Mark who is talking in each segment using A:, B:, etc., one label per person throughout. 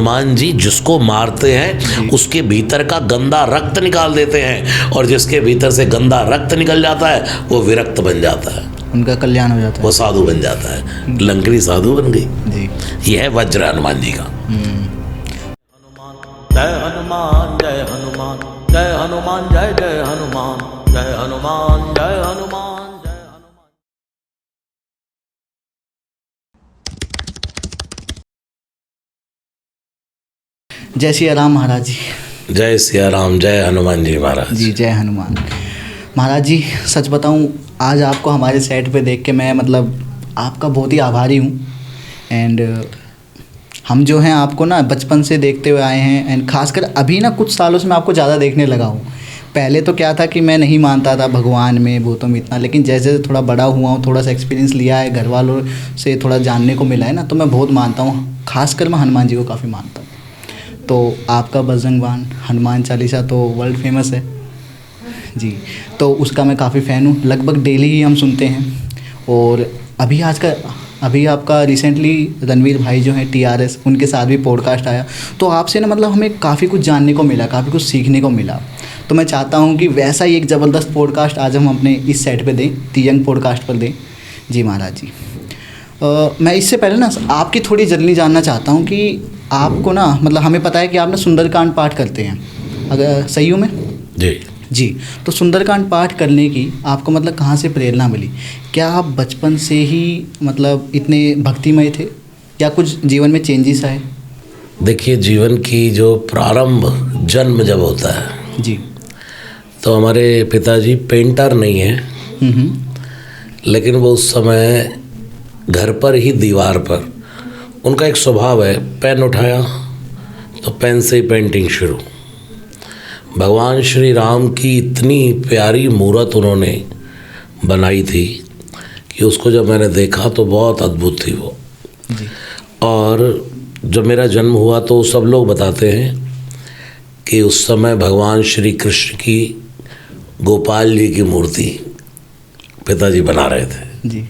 A: हनुमान जी जिसको मारते हैं उसके भीतर का गंदा रक्त निकाल देते हैं, और जिसके भीतर से गंदा रक्त निकल जाता है वो विरक्त बन जाता है,
B: उनका कल्याण हो जाता है,
A: वो साधु बन जाता है। लंकड़ी साधु बन गई
B: जी।
A: यह है वज्र हनुमान जी का।
C: जय हनुमान जय हनुमान जय हनुमान जय जय हनुमान जय हनुमान जय हनुमान जय हनुमान।
B: जय श्री राम महाराज जी।
A: जय सिया राम, जय हनुमान जी महाराज
B: जी। जय हनुमान महाराज जी। सच बताऊं, आज आपको हमारे सेट पे देख के मैं मतलब आपका बहुत ही आभारी हूँ। एंड हम जो हैं आपको ना बचपन से देखते हुए आए हैं, एंड खासकर अभी ना कुछ सालों से मैं आपको ज़्यादा देखने लगा हूँ। पहले तो क्या था कि मैं नहीं मानता था भगवान में, भूतों में इतना, लेकिन जैसे जैसे थोड़ा बड़ा हुआ हूँ, थोड़ा सा एक्सपीरियंस लिया है, घर वालों से थोड़ा जानने को मिला है ना, तो मैं बहुत मानता हूँ। खासकर मैं हनुमान जी को काफ़ी मानता हूँ। तो आपका बजरंगबाण हनुमान चालीसा तो वर्ल्ड फेमस है जी, तो उसका मैं काफ़ी फ़ैन हूँ। लगभग डेली ही हम सुनते हैं। और अभी आपका रिसेंटली रणवीर भाई जो हैं TRS, उनके साथ भी पॉडकास्ट आया, तो आपसे ना मतलब हमें काफ़ी कुछ जानने को मिला, काफ़ी कुछ सीखने को मिला। तो मैं चाहता हूँ कि वैसा ही एक ज़बरदस्त पॉडकास्ट आज हम अपने इस सेट पे दें, तियंग पॉडकास्ट पर दें। जी महाराज जी। मैं इससे पहले ना आपकी थोड़ी जर्नी जानना चाहता हूँ कि आपको ना मतलब हमें पता है कि आप ना सुंदरकांड पाठ करते हैं, अगर सही हूँ मैं? जी। तो सुंदरकांड पाठ करने की आपको मतलब कहाँ से प्रेरणा मिली? क्या आप बचपन से ही मतलब इतने भक्तिमय थे, या कुछ जीवन में चेंजेस आए?
A: देखिए, जीवन की जो प्रारंभ जन्म जब होता है
B: जी,
A: तो हमारे पिताजी पेंटर नहीं हैं, लेकिन वो उस समय घर पर ही दीवार पर उनका एक स्वभाव है, पेन उठाया तो पेन से ही पेंटिंग शुरू। भगवान श्री राम की इतनी प्यारी मूर्त उन्होंने बनाई थी कि उसको जब मैंने देखा तो बहुत अद्भुत थी वो
B: जी।
A: और जब मेरा जन्म हुआ तो सब लोग बताते हैं कि उस समय भगवान श्री कृष्ण की गोपाल जी की मूर्ति पिताजी बना रहे थे
B: जी।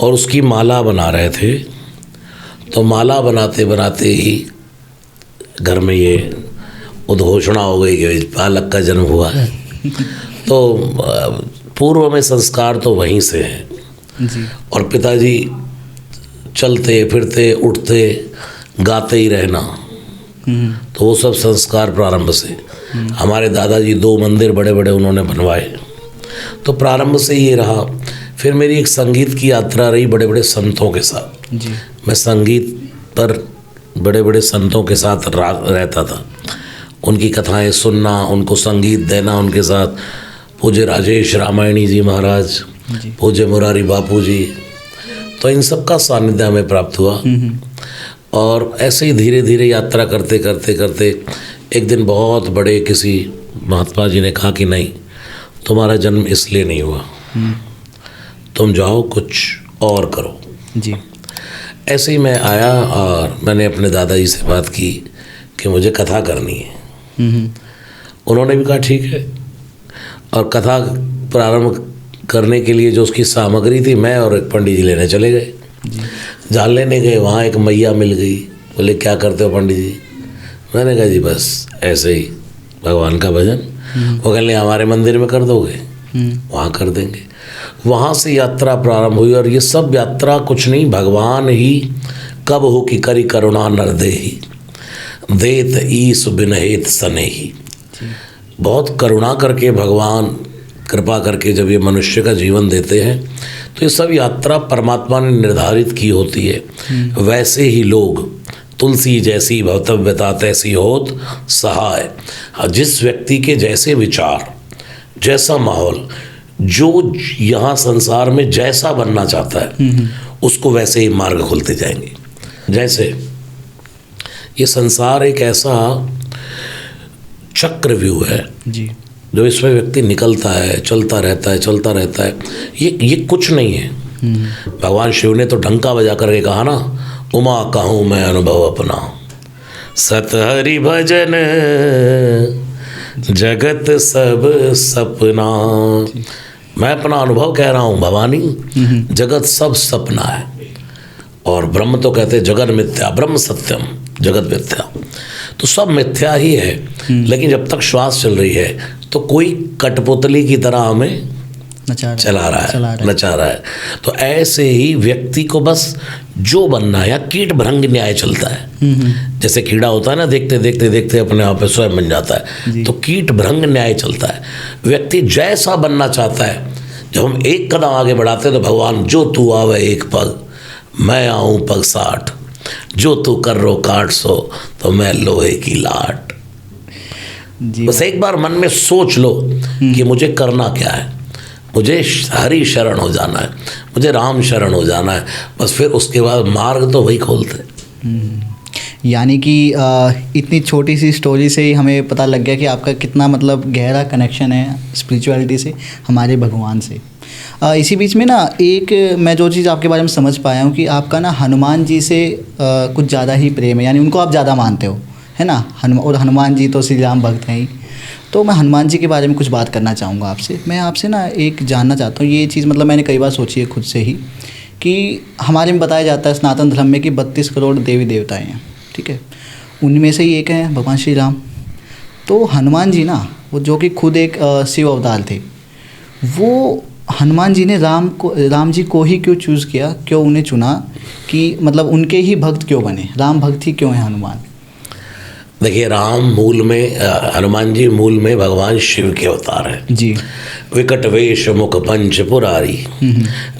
A: और उसकी माला बना रहे थे। तो माला बनाते बनाते ही घर में ये उद्घोषणा हो गई कि बालक का जन्म हुआ है। तो पूर्व में संस्कार तो वहीं से हैं
B: जी।
A: और पिताजी चलते फिरते उठते गाते ही रहना, तो वो सब संस्कार प्रारंभ से। हमारे दादाजी 2 मंदिर बड़े बड़े उन्होंने बनवाए, तो प्रारंभ से ये रहा। फिर मेरी एक संगीत की यात्रा रही बड़े बड़े संतों के साथ
B: जी।
A: मैं संगीत पर बड़े बड़े संतों के साथ रहता था, उनकी कथाएं सुनना, उनको संगीत देना उनके साथ। पूज्य राजेश रामायणी जी महाराज, पूज्य मुरारी बापू जी, तो इन सब का सानिध्य हमें प्राप्त हुआ। और ऐसे ही धीरे धीरे यात्रा करते करते करते एक दिन बहुत बड़े किसी महात्मा जी ने कहा कि नहीं, तुम्हारा जन्म इसलिए नहीं हुआ, तुम जाओ कुछ और करो।
B: जी।
A: ऐसे ही मैं आया और मैंने अपने दादाजी से बात की कि मुझे कथा करनी है। उन्होंने भी कहा ठीक है, और कथा प्रारंभ करने के लिए जो उसकी सामग्री थी, मैं और एक पंडित जी लेने चले गए। जान लेने गए, वहाँ एक मैया मिल गई। बोले क्या करते हो पंडित जी? मैंने कहा जी बस ऐसे ही भगवान का भजन। वो कहने हमारे मंदिर में कर दोगे? वहाँ कर देंगे। वहाँ से यात्रा प्रारंभ हुई, और ये सब यात्रा कुछ नहीं, भगवान ही कब हो कि करी करुणा नरदेही देत ईस बिनहेत सनेही। बहुत करुणा करके भगवान कृपा करके जब ये मनुष्य का जीवन देते हैं, तो ये सब यात्रा परमात्मा ने निर्धारित की होती है। वैसे ही लोग तुलसी जैसी भवतव्यता तैसी होत सहाय। जिस व्यक्ति के जैसे विचार, जैसा माहौल, जो यहाँ संसार में जैसा बनना चाहता है, उसको वैसे ही मार्ग खुलते जाएंगे। जैसे ये संसार एक ऐसा चक्रव्यूह है
B: जी।
A: जो इसमें व्यक्ति निकलता है, चलता रहता है। ये कुछ नहीं है। भगवान शिव ने तो डंका बजा करके कहा ना, उमा कहूँ मैं अनुभव अपना, सत हरि भजन जगत सब सपना। मैं अपना अनुभव कह रहा हूँ भवानी, जगत सब सपना है। और ब्रह्म तो कहते जगन मिथ्या ब्रह्म सत्यम, जगत मिथ्या। तो सब मिथ्या ही है, लेकिन जब तक श्वास चल रही है तो कोई कठपुतली की तरह हमें चला रहा है, नचा रहा है। तो ऐसे ही व्यक्ति को बस जो बनना है, या कीट भृंग न्याय चलता है। जैसे कीड़ा होता है ना, देखते देखते देखते अपने आप में स्वयं बन जाता है, तो कीट भृंग न्याय चलता है। व्यक्ति जैसा बनना चाहता है, जब हम एक कदम आगे बढ़ाते हैं तो भगवान जो तू आवे एक पग, मैं आऊँ पग 60, जो तू कर रो काट सो, तो मैं लोहे की लाट। बस एक बार मन में सोच लो कि मुझे करना क्या है, मुझे हरि शरण हो जाना है, मुझे राम शरण हो जाना है, बस फिर उसके बाद मार्ग तो वही खोलते।
B: यानी कि इतनी छोटी सी स्टोरी से ही हमें पता लग गया कि आपका कितना मतलब गहरा कनेक्शन है स्पिरिचुअलिटी से, हमारे भगवान से। इसी बीच में ना एक मैं जो चीज़ आपके बारे में समझ पाया हूँ कि आपका ना हनुमान जी से कुछ ज़्यादा ही प्रेम है, यानी उनको आप ज़्यादा मानते हो, है ना। और हनुमान जी तो श्री राम भक्त हैं ही। तो मैं हनुमान जी के बारे में कुछ बात करना चाहूँगा आपसे। मैं आपसे ना एक जानना चाहता हूँ, ये चीज़ मतलब मैंने कई बार सोची है खुद से ही, कि हमारे में बताया जाता है सनातन धर्म में कि 32 करोड़ देवी देवताएं हैं, ठीक है। उनमें से ही एक हैं भगवान श्री राम। तो हनुमान जी ना, वो जो कि खुद एक शिव अवतार थे, वो हनुमान जी ने राम जी को ही क्यों चूज़ किया, क्यों उन्हें चुना, कि मतलब उनके ही भक्त क्यों बने, राम भक्त ही क्यों है हनुमान?
A: देखिए, राम मूल में, हनुमान जी मूल में भगवान शिव के अवतार हैं
B: जी।
A: विकट वेश मुख पंच पुरारी,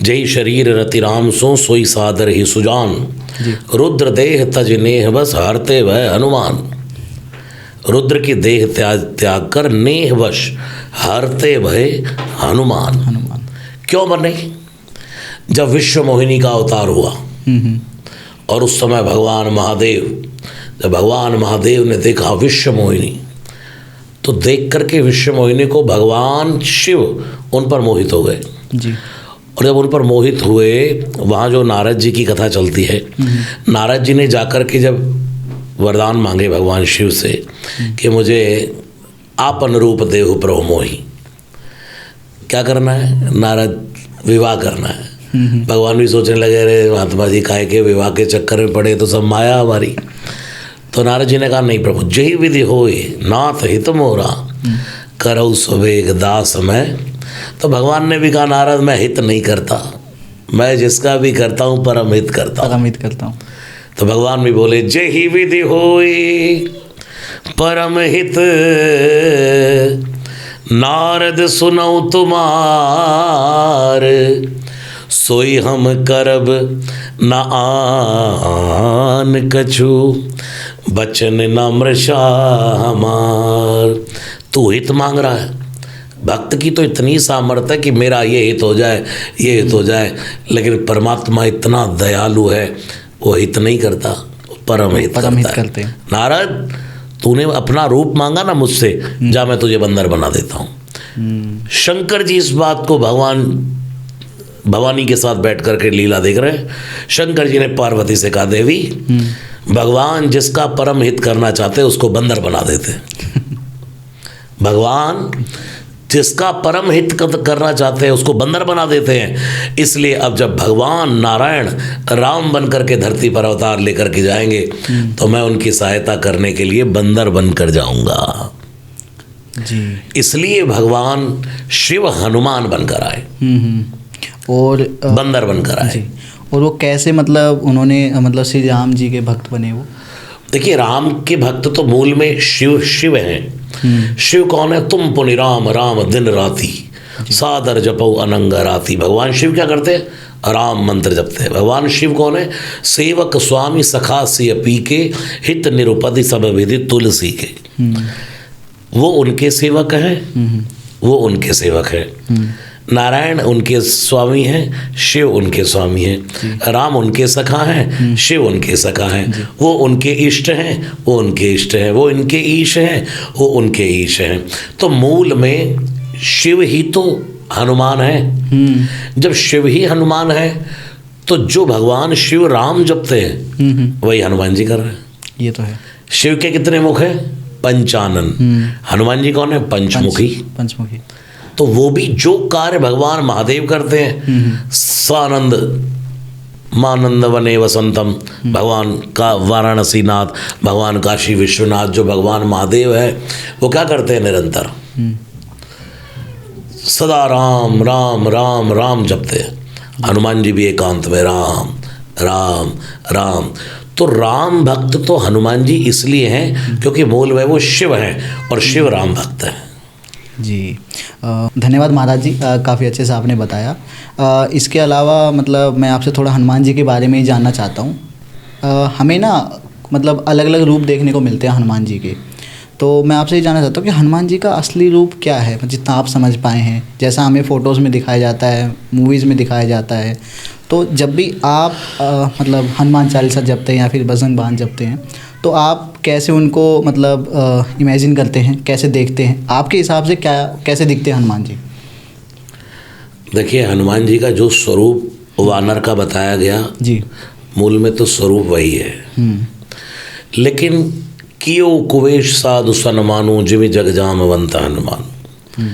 A: जय शरीर रति राम सो सोई सादर ही सुजान, रुद्र देह तज नेह बस हारते भय हनुमान। रुद्र की देह त्याग कर नेह वश हारते भय हनुमान। क्यों बने? जब विश्व मोहिनी का अवतार हुआ और उस समय जब भगवान महादेव ने देखा विश्व मोहिनी, तो देख करके विश्व मोहिनी को भगवान शिव उन पर मोहित हो गए
B: जी।
A: और जब उन पर मोहित हुए, वहाँ जो नारद जी की कथा चलती है, नारद जी ने जाकर के जब वरदान मांगे भगवान शिव से कि मुझे आपन रूप देहु प्रभु मोहि, क्या करना है? नारद, विवाह करना है। भगवान भी सोचने लगे, रे महात्मा जी काहे के विवाह के चक्कर में पड़े, तो सब माया हमारी। तो नारद जी ने कहा, नहीं प्रभु, जही विधि होए नाथ हित मोरा, करऊ सुवेग दास मैं। तो भगवान ने भी कहा, नारद मैं हित नहीं करता, मैं जिसका भी करता हूँ परम हित करता हूँ। तो भगवान भी बोले, जही विधि होए परम हित, नारद सुनऊ तुमार, सोई हम करब न आन कछु, बचन नम्रशा हमार। तू हित मांग रहा है, भक्त की तो इतनी सामर्थ्य है कि मेरा ये हित हो जाए, ये हित हो जाए, लेकिन परमात्मा इतना दयालु है, वो हित नहीं करता, परम हित करते। नारद, तूने अपना रूप मांगा ना मुझसे, जा मैं तुझे बंदर बना देता हूँ। शंकर जी इस बात को भवानी के साथ बैठ करके लीला देख रहे हैं। शंकर जी ने पार्वती से कहा, देवी, भगवान जिसका परम हित करना चाहते हैं उसको बंदर बना देते हैं। भगवान जिसका परम हित करना चाहते हैं उसको बंदर बना देते हैं। इसलिए अब जब भगवान नारायण राम बन करके धरती पर अवतार लेकर के जाएंगे, तो मैं उनकी सहायता करने के लिए बंदर बनकर जाऊंगा
B: जी।
A: इसलिए भगवान शिव हनुमान बनकर आए
B: और
A: बंदर बनकर आए।
B: और वो कैसे, मतलब उन्होंने श्री राम जी के भक्त बने वो?
A: देखिए, राम के भक्त तो मूल में शिव हैं। शिव कौन है? तुम पुनि राम राम दिन राती, सादर जपो अनंग राती। भगवान शिव क्या करते हैं? राम मंत्र जपते हैं। भगवान शिव कौन है? सेवक स्वामी सखा सिय पी के, हित निरुपति सब विधि तुलसी के। वो उनके सेवक हैं, वो उनके सेवक हैं। नारायण उनके स्वामी हैं, शिव उनके स्वामी हैं। राम उनके सखा हैं, शिव उनके सखा हैं। वो उनके इष्ट हैं, वो उनके इष्ट हैं। वो इनके ईश हैं, वो उनके ईश हैं। तो मूल में शिव ही तो हनुमान है। जब शिव ही हनुमान है, तो जो भगवान शिव राम जपते हैं वही हनुमान जी कर रहे हैं।
B: ये तो है।
A: शिव के कितने मुख हैं? पंचानन। हनुमान जी कौन है? पंचमुखी।
B: पंचमुखी।
A: तो वो भी जो कार्य भगवान महादेव करते हैं, सानंद मानंद वने वसंतम, भगवान का वाराणसी नाथ, भगवान काशी विश्वनाथ जो भगवान महादेव है वो क्या करते हैं निरंतर सदा राम राम राम राम जपते हैं। हनुमान जी भी एकांत में राम राम राम। तो राम भक्त तो हनुमान जी इसलिए हैं क्योंकि मूल में वो शिव हैं और शिव राम भक्त हैं।
B: जी धन्यवाद महाराज जी, काफ़ी अच्छे से आपने बताया। इसके अलावा मतलब मैं आपसे थोड़ा हनुमान जी के बारे में ही जानना चाहता हूँ। हमें ना मतलब अलग अलग रूप देखने को मिलते हैं हनुमान जी के, तो मैं आपसे ये जानना चाहता हूँ कि हनुमान जी का असली रूप क्या है, जितना आप समझ पाए हैं। जैसा हमें फ़ोटोज़ में दिखाया जाता है, मूवीज़ में दिखाया जाता है, तो जब भी आप मतलब हनुमान चालीसा जपते हैं या फिर भजन बाण जपते हैं तो आप कैसे उनको मतलब इमेजिन करते हैं, कैसे देखते हैं? आपके हिसाब से क्या कैसे दिखते हैं हनुमान जी?
A: देखिए हनुमान जी का जो स्वरूप वानर का बताया गया
B: जी,
A: मूल में तो स्वरूप वही है, लेकिन कियो कुवेश साधु सनमानु जिमि जगजामवंत हनुमान।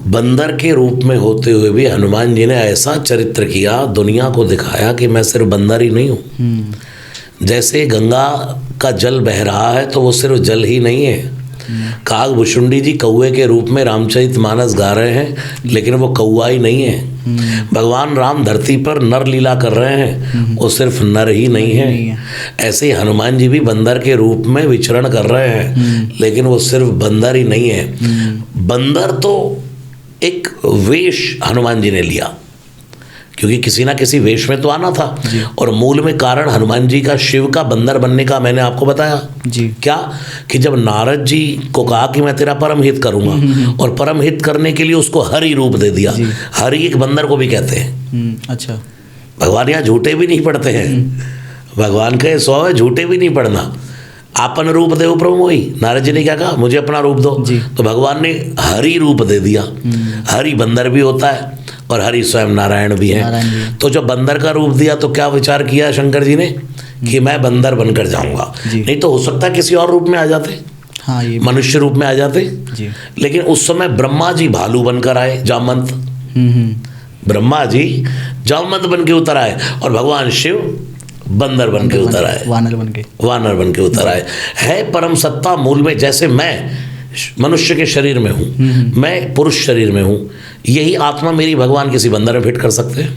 A: बंदर के रूप में होते हुए भी हनुमान जी ने ऐसा चरित्र किया, दुनिया को दिखाया कि मैं सिर्फ बंदर ही नहीं हूँ। जैसे गंगा का जल बह रहा है तो वो सिर्फ जल ही नहीं है। काग भुषुंडी जी कौए के रूप में रामचरितमानस गा रहे हैं, लेकिन वो कौआ ही नहीं है। भगवान राम धरती पर नर लीला कर रहे हैं, वो सिर्फ नर ही नहीं है। ऐसे ही हनुमान जी भी बंदर के रूप में विचरण कर रहे हैं, लेकिन वो सिर्फ बंदर ही नहीं है। बंदर तो एक वेश हनुमान जी ने लिया, क्योंकि किसी ना किसी वेश में तो आना था। और मूल में कारण हनुमान जी का शिव का बंदर बनने का मैंने आपको बताया
B: जी।
A: क्या कि जब नारद जी को कहा कि मैं तेरा परम हित करूंगा, और परम हित करने के लिए उसको हरि रूप दे दिया। हरि एक बंदर को भी कहते हैं।
B: अच्छा,
A: भगवान यहाँ झूठे भी नहीं पढ़ते हैं। भगवान का स्वभाव है झूठे भी नहीं पढ़ना। आपन रूप देव प्रभु मोहि, नारद जी ने क्या कहा, मुझे अपना रूप दो, तो भगवान ने हरि रूप दे दिया। हरि बंदर भी होता है और हरि स्वयं नारायण भी है। तो जब बंदर का रूप दिया तो क्या विचार किया शंकर जी ने कि मैं बंदर बनकर जाऊंगा। नहीं तो हो सकता है किसी और रूप में आ जाते,
B: हाँ, ये
A: मनुष्य रूप में आ जाते
B: जी।
A: लेकिन उस समय ब्रह्मा जी भालू बनकर आए, जामवंत। ब्रह्मा जी जामवंत बन के उतर आए और भगवान शिव बंदर बन के उतर आए, वानर बन के उतर आए। है परम सत्ता मूल में। जैसे मैं मनुष्य के शरीर में हूँ, मैं पुरुष शरीर में हूँ, यही आत्मा मेरी भगवान किसी बंदर में फिट कर सकते हैं।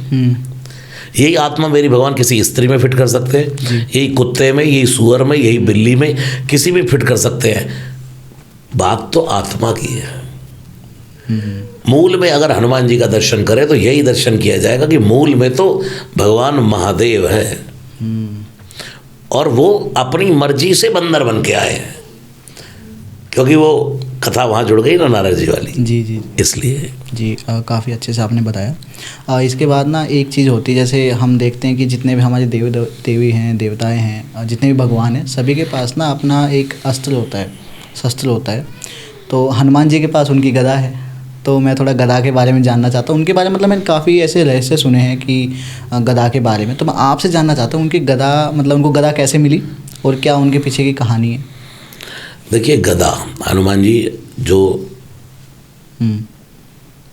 A: यही आत्मा मेरी भगवान किसी स्त्री में फिट कर सकते हैं, यही कुत्ते में, यही सुअर में, यही बिल्ली में, किसी में फिट कर सकते हैं। बात तो आत्मा की है। मूल में अगर हनुमान जी का दर्शन करें तो यही दर्शन किया जाएगा कि मूल में तो भगवान महादेव है और वो अपनी मर्जी से बंदर बन के आए हैं, क्योंकि वो कथा वहाँ जुड़ गई ना नारद जी वाली।
B: जी जी,
A: इसलिए
B: जी काफ़ी अच्छे से आपने बताया। इसके बाद ना एक चीज़ होती है, जैसे हम देखते हैं कि जितने भी हमारे देवी हैं, देवताएं हैं, जितने भी भगवान हैं, सभी के पास ना अपना एक अस्त्र होता है, शस्त्र होता है। तो हनुमान जी के पास उनकी गदा है। तो मैं थोड़ा गदा के बारे में जानना चाहता हूँ। उनके बारे में मतलब मैंने काफ़ी ऐसे रहस्य सुने हैं कि गदा के बारे में, तो मैं आपसे जानना चाहता हूँ उनकी गदा मतलब उनको गदा कैसे मिली और क्या उनके पीछे की कहानी है?
A: देखिए गदा, हनुमान जी जो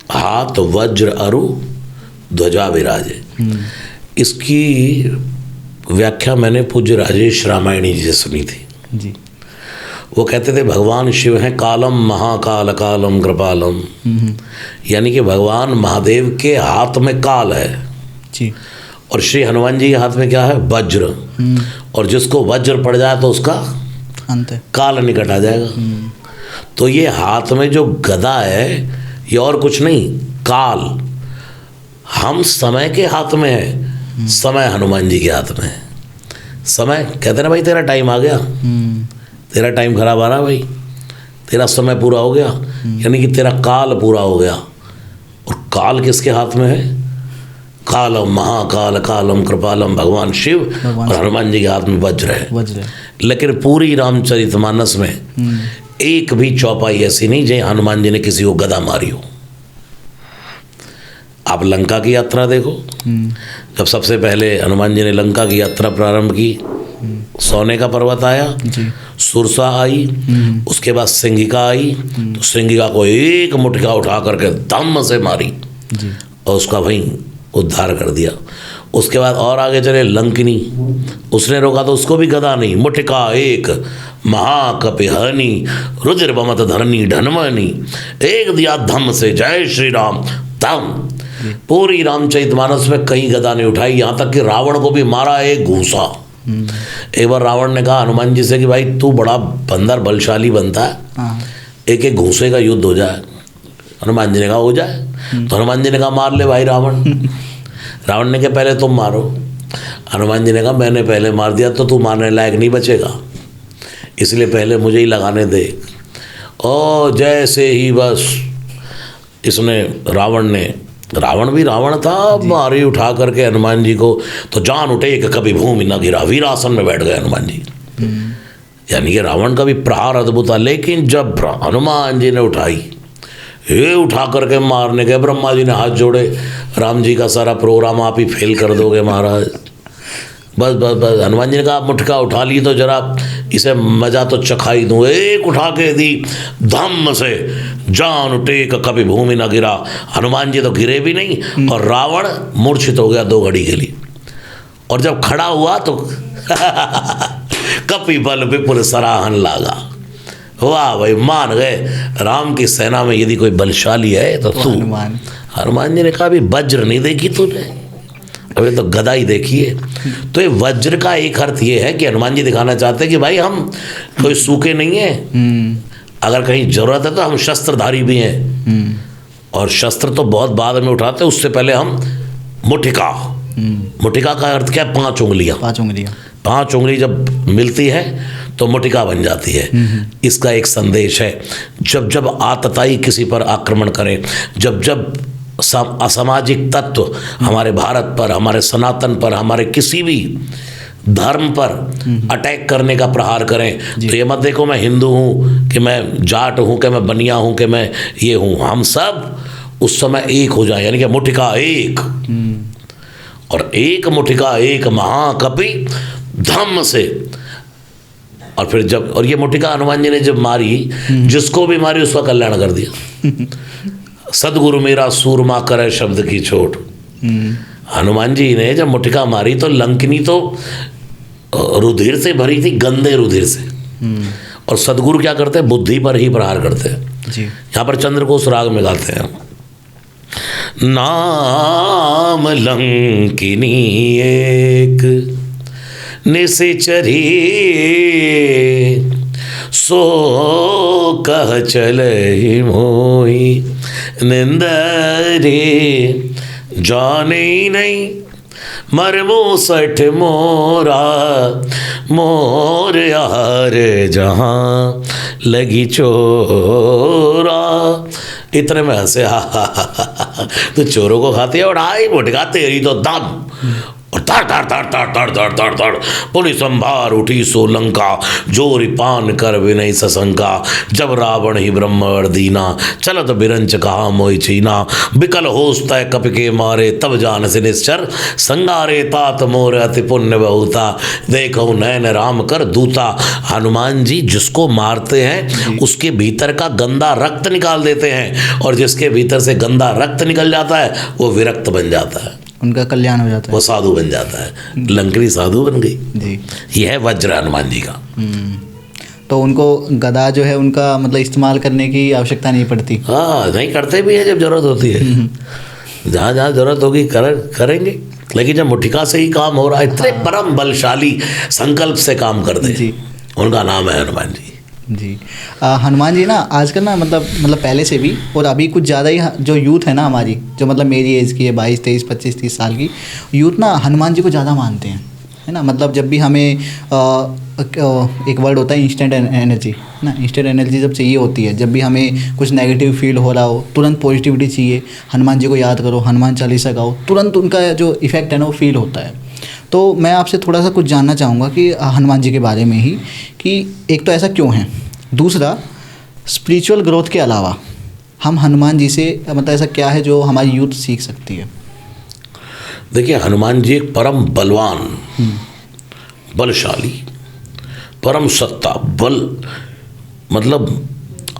A: हाथ वज्र अरु ध्वजा विराजे, इसकी व्याख्या मैंने पूज्य राजेश रामायणी जी से सुनी थी।
B: जी,
A: वो कहते थे भगवान शिव हैं कालम महाकाल कालम कृपालम, यानी कि भगवान महादेव के हाथ में काल है
B: जी,
A: और श्री हनुमान जी के हाथ में क्या है, वज्र। और जिसको वज्र पड़ जाए तो उसका
B: अंत है,
A: काल निकट आ जाएगा। तो ये हाथ में जो गदा है ये और कुछ नहीं, काल। हम समय के हाथ में है, समय हनुमान जी के हाथ में है। समय कहते ना भाई तेरा टाइम आ गया, तेरा टाइम खराब आ रहा भाई, तेरा समय पूरा हो गया, यानी कि तेरा काल पूरा हो गया। और काल किसके हाथ में है? कालम महाकाल कालम कृपालम, भगवान शिव। और हनुमान जी के हाथ में वज्र है। लेकिन पूरी रामचरितमानस में एक भी चौपाई ऐसी नहीं जहाँ हनुमान जी ने किसी को गदा मारी हो। आप लंका की यात्रा देखो, जब सबसे पहले हनुमान जी ने लंका की यात्रा प्रारंभ की, सोने का पर्वत आया, सुरसा आई, उसके बाद सिंगिका आई, तो सिंगिका को एक मुटका उठा करके दम से मारी और उसका वहीं उद्धार कर दिया। उसके बाद और आगे चले लंकिनी, उसने रोका तो उसको भी गदा नहीं, मुठिका एक महाकपिहनी रुद्र बमत धरनी ढनमनी, एक दिया धम से जय श्री राम धम। पूरी रामचरितमानस में कहीं गदा नहीं उठाई, यहाँ तक कि रावण को भी मारा एक घूसा। एक बार रावण ने कहा हनुमान जी से कि भाई तू बड़ा बंदर बलशाली बनता है, एक एक घूसे का युद्ध हो जाए। हनुमान जी ने कहा हो जाए। तो हनुमान जी ने कहा मार ले भाई रावण। रावण ने कहा पहले तुम मारो। हनुमान जी ने कहा मैंने पहले मार दिया तो तू मारने लायक नहीं बचेगा, इसलिए पहले मुझे ही लगाने दे। ओ जैसे ही बस इसने रावण भी रावण था, मारी उठा करके हनुमान जी को, तो जान उठे कि कभी भूमि न गिरा, वीरासन में बैठ गए हनुमान जी। यानी कि रावण का भी प्रहार अद्भुत था, लेकिन जब हनुमान जी ने उठाई, ये उठा करके मारने गए, ब्रह्मा जी ने हाथ जोड़े, राम जी का सारा प्रोग्राम आप ही फेल कर दोगे महाराज। बस बस बस हनुमान जी ने कहा आप मुठका उठा ली तो जरा इसे मजा तो चखाई दूँ। एक उठा के दी, धम्म से जान उठे कभी भूमि न गिरा। हनुमान जी तो गिरे भी नहीं और रावण मूर्छित हो गया 2 घड़ी के लिए। और जब खड़ा हुआ तो कपि बल विपुल सराहन लागा। वाह भाई, मान गए राम की सेना में यदि कोई बलशाली है तो तू। हनुमान जी ने कहा अभी वज्र नहीं देखी तूने, अभी तो गदा ही देखी है। तो ये वज्र का एक अर्थ ये है कि हनुमान जी दिखाना चाहते हैं कि भाई हम कोई सूखे नहीं हैं, अगर कहीं जरूरत है तो हम शस्त्रधारी भी हैं। और शस्त्र तो बहुत बाद में उठाते हैं, उससे पहले हम मुठिका। मुठिका का अर्थ क्या है? 5 उंगलियां। 5 उंगली जब मिलती है तो मुठिका बन जाती है। इसका एक संदेश है, जब जब आतताई किसी पर आक्रमण करें, जब जब असामाजिक तत्व हमारे भारत पर, हमारे सनातन पर, हमारे किसी भी धर्म पर अटैक करने का प्रहार करें, तो ये मत देखो मैं हिंदू हूँ कि मैं जाट हूँ कि मैं बनिया हूँ कि मैं ये हूँ, हम सब उस समय एक हो जाए। यानी कि मुठिका एक, और एक मुठिका एक महाकपि धम्म से। और फिर जब, और ये मुठिका हनुमान जी ने जब मारी, जिसको भी मारी उसका कल्याण कर दिया। सदगुरु मेरा सूरमा करे शब्द की चोट। हनुमान जी ने जब मुठिका मारी तो लंकिनी तो रुधिर से भरी थी, गंदे रुधिर से। और सदगुरु क्या करते हैं? बुद्धि पर ही प्रहार करते हैं। यहाँ पर चंद्रकोश राग में गाते हैं, नाम लंकिनी एक निशिचरी सो कह चले मोही निंदरे जाने नहीं मरमो सठ मोरा मोर यार जहाँ लगी चोरा। इतने में हंसे, तो चोरों को खाती है और आई मुठिका तेरी तो दम। और धड़ धड़ धड़ धड़ धड़ धड़ धड़ धड़ पुलिस संभार उठी सोलंका, जोरी पान कर विनय सशंका, जब रावण ही ब्रह्म दीना, चलत बिरंच कहा मोहि चीना, बिकल होश तय कपि के मारे, तब जान से निश्चर संगारे, तात मोर अति पुण्य बहुता, देखो नैन राम कर दूता। हनुमान जी जिसको मारते हैं उसके भीतर का गंदा रक्त निकाल देते हैं, और जिसके भीतर से गंदा रक्त निकल जाता है वो विरक्त बन जाता है,
B: उनका कल्याण हो जाता है,
A: वो साधु बन जाता है। लंकनी साधु बन गई जी। यह है वज्र हनुमान जी का।
B: तो उनको गदा जो है उनका मतलब इस्तेमाल करने की आवश्यकता नहीं पड़ती।
A: हाँ, नहीं करते भी है जब जरूरत होती है, जहाँ जहाँ जरूरत होगी करेंगे। लेकिन जब मुठिका से ही काम हो रहा है, इतने परम बलशाली संकल्प से काम कर दे जी, उनका नाम है हनुमान जी।
B: जी हनुमान जी ना आजकल ना मतलब पहले से भी और अभी कुछ ज़्यादा ही जो यूथ है ना हमारी, जो मतलब मेरी एज की है 22, 23, 25, 30 साल की यूथ ना हनुमान जी को ज़्यादा मानते हैं, है ना। मतलब जब भी हमें एक वर्ड होता है इंस्टेंट एनर्जी ना, इंस्टेंट एनर्जी जब चाहिए होती है, जब भी हमें कुछ नेगेटिव फील हो रहा हो, तुरंत पॉजिटिविटी चाहिए, हनुमान जी को याद करो, हनुमान चालीसा गाओ, तुरंत उनका जो इफ़ेक्ट है ना वो फील होता है। तो मैं आपसे थोड़ा सा कुछ जानना चाहूँगा कि हनुमान जी के बारे में ही, कि एक तो ऐसा क्यों है, दूसरा स्पिरिचुअल ग्रोथ के अलावा हम हनुमान जी से मतलब ऐसा क्या है जो हमारी यूथ सीख सकती है।
A: देखिए, हनुमान जी एक परम बलवान, बलशाली, परम सत्ता, बल मतलब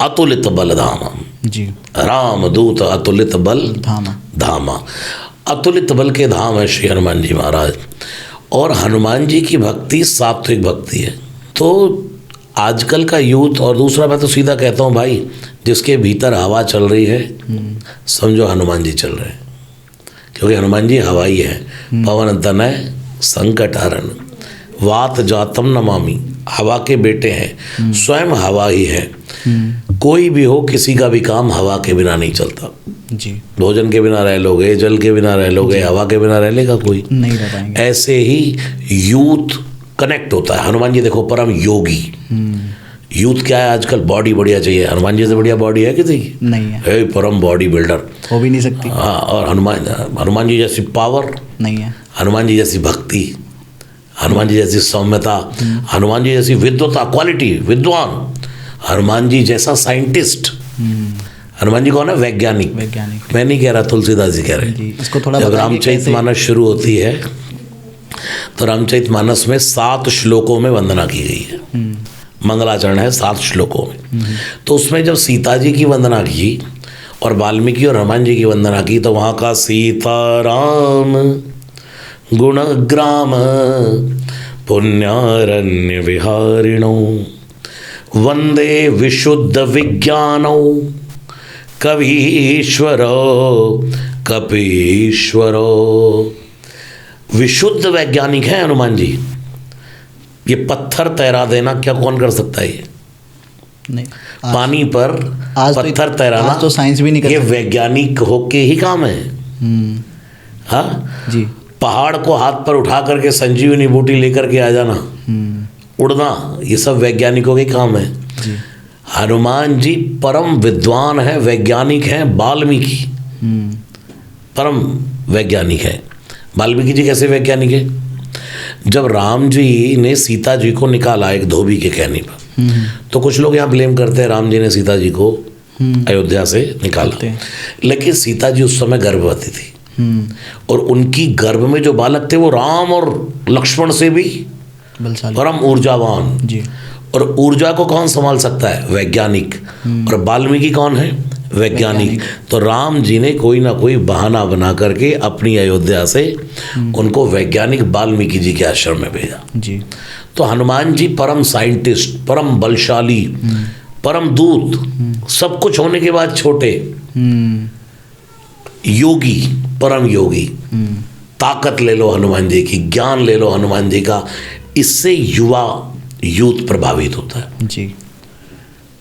A: अतुलित बल धामा जी, राम दूत अतुलित बल धामा। अतुलित बल के धाम है श्री हनुमान जी महाराज। और हनुमान जी की भक्ति सात्विक भक्ति है। तो आजकल का यूथ, और दूसरा मैं तो सीधा कहता हूँ भाई, जिसके भीतर हवा चल रही है समझो हनुमान जी चल रहे हैं, क्योंकि हनुमान जी हवा ही है। पवन तनय संकट हरण वात जातम नमामि, हवा के बेटे हैं, स्वयं हवा ही है। कोई भी हो, किसी का भी काम हवा के बिना नहीं चलता
B: जी।
A: भोजन के बिना रह लोगे, जल के बिना रह लोगे, हवा के बिना रह लेगा कोई?
B: नहीं रह पाएंगे।
A: ऐसे ही यूथ कनेक्ट होता है। हनुमान जी देखो परम योगी। यूथ क्या है आजकल, बॉडी बढ़िया चाहिए। हनुमान जी से बढ़िया बॉडी है किसी की?
B: नहीं है।
A: है परम बॉडी बिल्डर,
B: हो भी नहीं सकती।
A: हाँ। और हनुमान जी जैसी पावर
B: नहीं है।
A: हनुमान जी जैसी भक्ति, हनुमान जी जैसी सौम्यता, हनुमान जी जैसी विद्वता, क्वालिटी, विद्वान, हनुमान जी जैसा साइंटिस्ट। हनुमान जी कौन है? वैज्ञानिक।
B: वैज्ञानिक।
A: मैं नहीं कह रहा, तुलसीदास जी कह रहे
B: जी,
A: हैं।
B: इसको थोड़ा
A: जब
B: बताइए
A: रामचरितमानस शुरू होती है तो रामचरितमानस में 7 श्लोकों में वंदना की गई है। मंगलाचरण है 7 श्लोकों में। तो उसमें जब सीता जी की वंदना की और वाल्मीकि और हनुमान जी की वंदना की, तो वहाँ का सीताराम गुणग्राम पुण्यारण्य विहारिणो वंदे विशुद्ध विज्ञानो कवीश्वरो कपीश्वरो। विशुद्ध वैज्ञानिक है हनुमान जी। ये पत्थर तैरा देना क्या कौन कर सकता है? ये
B: नहीं।
A: पानी पर पत्थर तैराना
B: आज तो साइंस भी नहीं कर
A: ये
B: सकती।
A: वैज्ञानिक होके ही काम है। हाँ
B: जी।
A: पहाड़ को हाथ पर उठा करके संजीवनी बूटी लेकर के आ जाना, उड़ना, ये सब वैज्ञानिकों के काम है।
B: जी।
A: हनुमान जी परम विद्वान है, वैज्ञानिक हैं। वाल्मीकि परम वैज्ञानिक है। वाल्मीकि जी कैसे वैज्ञानिक है? जब राम जी ने सीता जी को निकाला एक धोबी के कहने पर, तो कुछ लोग यहाँ ब्लेम करते हैं राम जी ने सीता जी को अयोध्या से निकाला, लेकिन सीता जी उस समय गर्भवती थी और उनकी गर्भ में जो बालक थे वो राम और लक्ष्मण से भी परम ऊर्जावान।
B: जी।
A: और ऊर्जा को कौन संभाल सकता है? वैज्ञानिक। और वाल्मीकि कौन है? वैज्ञानिक। तो राम जी ने कोई ना कोई बहाना बना करके अपनी अयोध्या से उनको वैज्ञानिक वाल्मीकि जी के आश्रम में भेजा।
B: जी।
A: तो हनुमान जी परम साइंटिस्ट, परम बलशाली, परम दूत, सब कुछ होने के बाद छोटे, योगी, परम योगी। ताकत ले लो हनुमान जी की, ज्ञान ले लो हनुमान जी का, इससे यूथ प्रभावित होता है।
B: जी।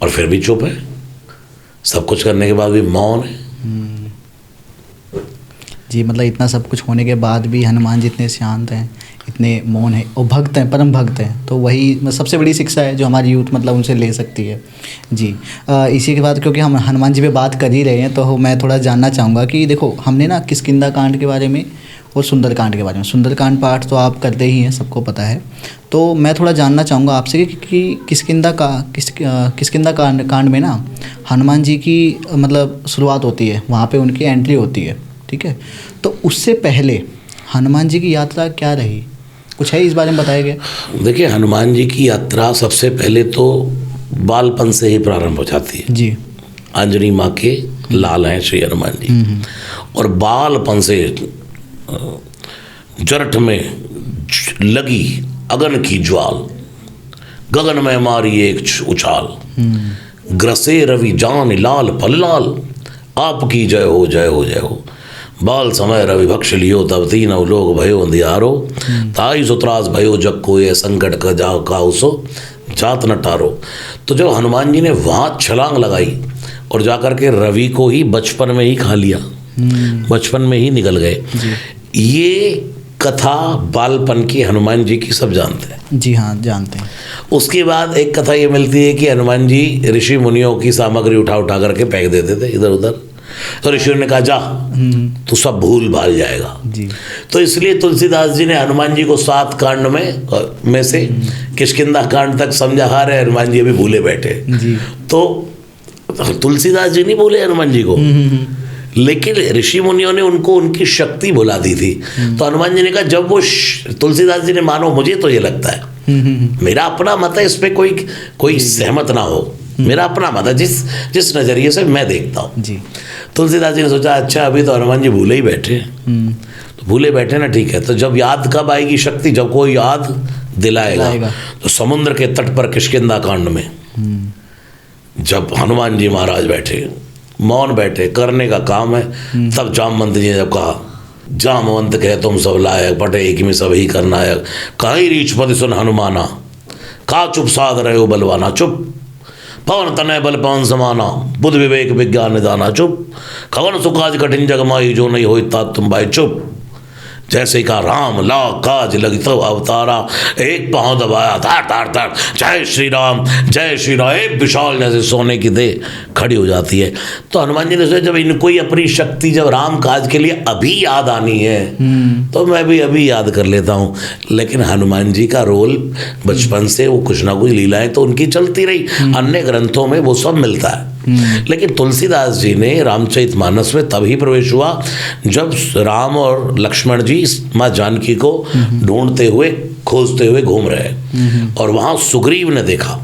A: और फिर भी चुप है, सब कुछ करने के बाद भी मौन है।
B: जी, मतलब इतना सब कुछ होने के बाद भी हनुमान जी इतने शांत हैं, इतने मौन हैं और भक्त हैं, परम भक्त हैं। तो वही सबसे बड़ी शिक्षा है जो हमारी यूथ मतलब उनसे ले सकती है। जी। इसी के बाद क्योंकि हम हनुमान जी पे बात कर ही रहे हैं तो मैं थोड़ा जानना चाहूँगा कि देखो हमने ना किष्किंधा कांड के बारे में और सुंदरकांड के बारे में, सुंदरकांड पाठ तो आप करते ही हैं, सबको पता है। तो मैं थोड़ा जानना चाहूँगा आपसे कि किष्किंधा कांड में ना हनुमान जी की मतलब शुरुआत होती है, वहाँ पे उनकी एंट्री होती है, ठीक है। तो उससे पहले हनुमान जी की यात्रा क्या रही, कुछ है इस बारे में बताया गया?
A: देखिए, हनुमान जी की यात्रा सबसे पहले तो बालपन से ही प्रारंभ हो जाती है।
B: जी।
A: अंजनी माँ के लाल हैं श्री हनुमान जी, और बालपन से जरठ में लगी अगन की ज्वाल, गगन में मारी एक उछाल, ग्रसे रवि जान लाल फल लाल, आपकी जय हो जय हो जय हो। बाल समय रवि भक्ष लियो तब तीनों लोग भयो अंधियारो, ताई सुत्रास भयो जग को ये संकट का जाओ काउसो जात न टारो। तो जब हनुमान जी ने वहाँ छलांग लगाई और जाकर के रवि को ही बचपन में ही खा लिया, बचपन में ही निकल गए, ये कथा बालपन की हनुमान जी की सब जानते हैं।
B: जी हाँ, जानते हैं।
A: उसके बाद एक कथा ये मिलती है कि हनुमान जी ऋषि मुनियों की सामग्री उठा उठा करके फेंक देते थे इधर उधर, तो ऋषियों ने कहा जा तो सब भूल भाल जाएगा।
B: जी।
A: तो इसलिए तुलसीदास जी ने हनुमान जी को 7 कांड में से किष्किंधा कांड तक समझा रहे, हनुमान जी अभी भूले बैठे।
B: जी।
A: तो तुलसीदास जी नहीं भूले हनुमान जी को, लेकिन ऋषि मुनियों ने उनको उनकी शक्ति भुला दी थी। तो हनुमान जी ने कहा जब वो तुलसीदास जी ने मानो, मुझे तो ये लगता है, मेरा अपना मत है, इस पर कोई सहमत ना हो, मेरा अपना मत है, जिस नज़रिए से मैं देखता हूँ।
B: जी।
A: तुलसीदास जी ने सोचा अच्छा अभी तो हनुमान जी भूले ही बैठे, तो भूले बैठे ना, ठीक है, तो जब याद कब आएगी शक्ति, जब कोई याद दिलाएगा। तो समुद्र के तट पर किष्किंधा कांड में जब हनुमान जी महाराज बैठे, मौन बैठे, करने का काम है, तब जामवंत जी ने जब कहा, जामवंत कहे तुम सब लायक, पटे एक में सब ही करनायक, कहीं रीछपति सुन हनुमाना, का चुप साध रहे हो बलवाना, चुप पवन तनय बल पवन समाना, बुद्ध विवेक विज्ञान निदाना, चुप कवन सुकाज कठिन जगमाई, जो नहीं हो तात तुम भाई, चुप जैसे का राम ला काज लगी तो अवतारा, एक पाँव दबाया तार तार तार, जय श्री राम जय श्री राम, एक विशाल जैसे सोने की दे खड़ी हो जाती है। तो हनुमान जी ने सोचा जब इनको ही अपनी शक्ति जब राम काज के लिए अभी याद आनी है तो मैं भी अभी याद कर लेता हूँ। लेकिन हनुमान जी का रोल बचपन से वो कुछ ना कुछ लीलाएं तो उनकी चलती रही, अन्य ग्रंथों में वो सब मिलता है। लेकिन तुलसीदास जी ने रामचरितमानस में तभी प्रवेश हुआ जब राम और लक्ष्मण जी माँ जानकी को ढूंढते हुए खोजते हुए घूम रहे और वहां सुग्रीव ने देखा।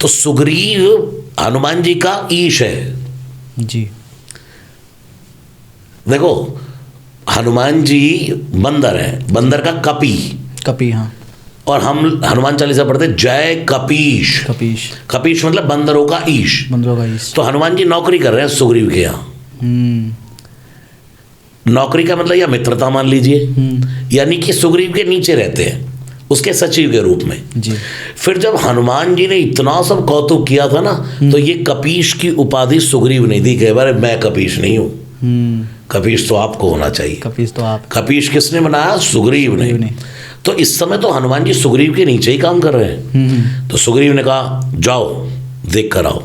A: तो सुग्रीव हनुमान जी का ईश है।
B: जी।
A: देखो हनुमान जी बंदर है, बंदर का कपी, हाँ, और हम हनुमान चालीसा पढ़ते जय कपीश। कपीश मतलब बंदरों का ईश। तो हनुमान जी नौकरी कर रहे हैं सुग्रीव के यहाँ। नौकरी का मतलब या मित्रता मान लीजिए, यानी कि सुग्रीव के नीचे रहते हैं उसके सचिव के रूप में। जी। फिर जब हनुमान जी ने इतना सब कौतुक किया था ना, तो ये कपीश की उपाधि सुग्रीव नहीं दी, कह बारे मैं कपीश नहीं हूँ, कपीश तो आपको होना चाहिए। कपीश किसने बनाया? सुग्रीव ने। तो इस समय तो हनुमान जी सुग्रीव के नीचे ही काम कर रहे हैं। तो सुग्रीव ने कहा जाओ देख कर आओ,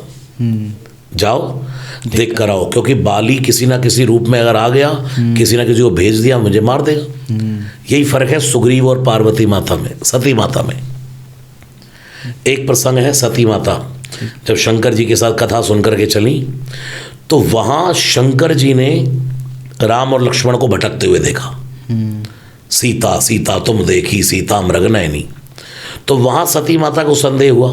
A: जाओ देख कर आओ, क्योंकि बाली किसी ना किसी रूप में अगर आ गया, किसी ना किसी को भेज दिया, मुझे मार देगा। यही फर्क है सुग्रीव और पार्वती माता में, सती माता में। एक प्रसंग है सती माता जब शंकर जी के साथ कथा सुनकर के चली, तो वहां शंकर जी ने राम और लक्ष्मण को भटकते हुए देखा। सीता सीता तुम देखी, सीता मृगनयनी। तो वहां सती माता को संदेह हुआ।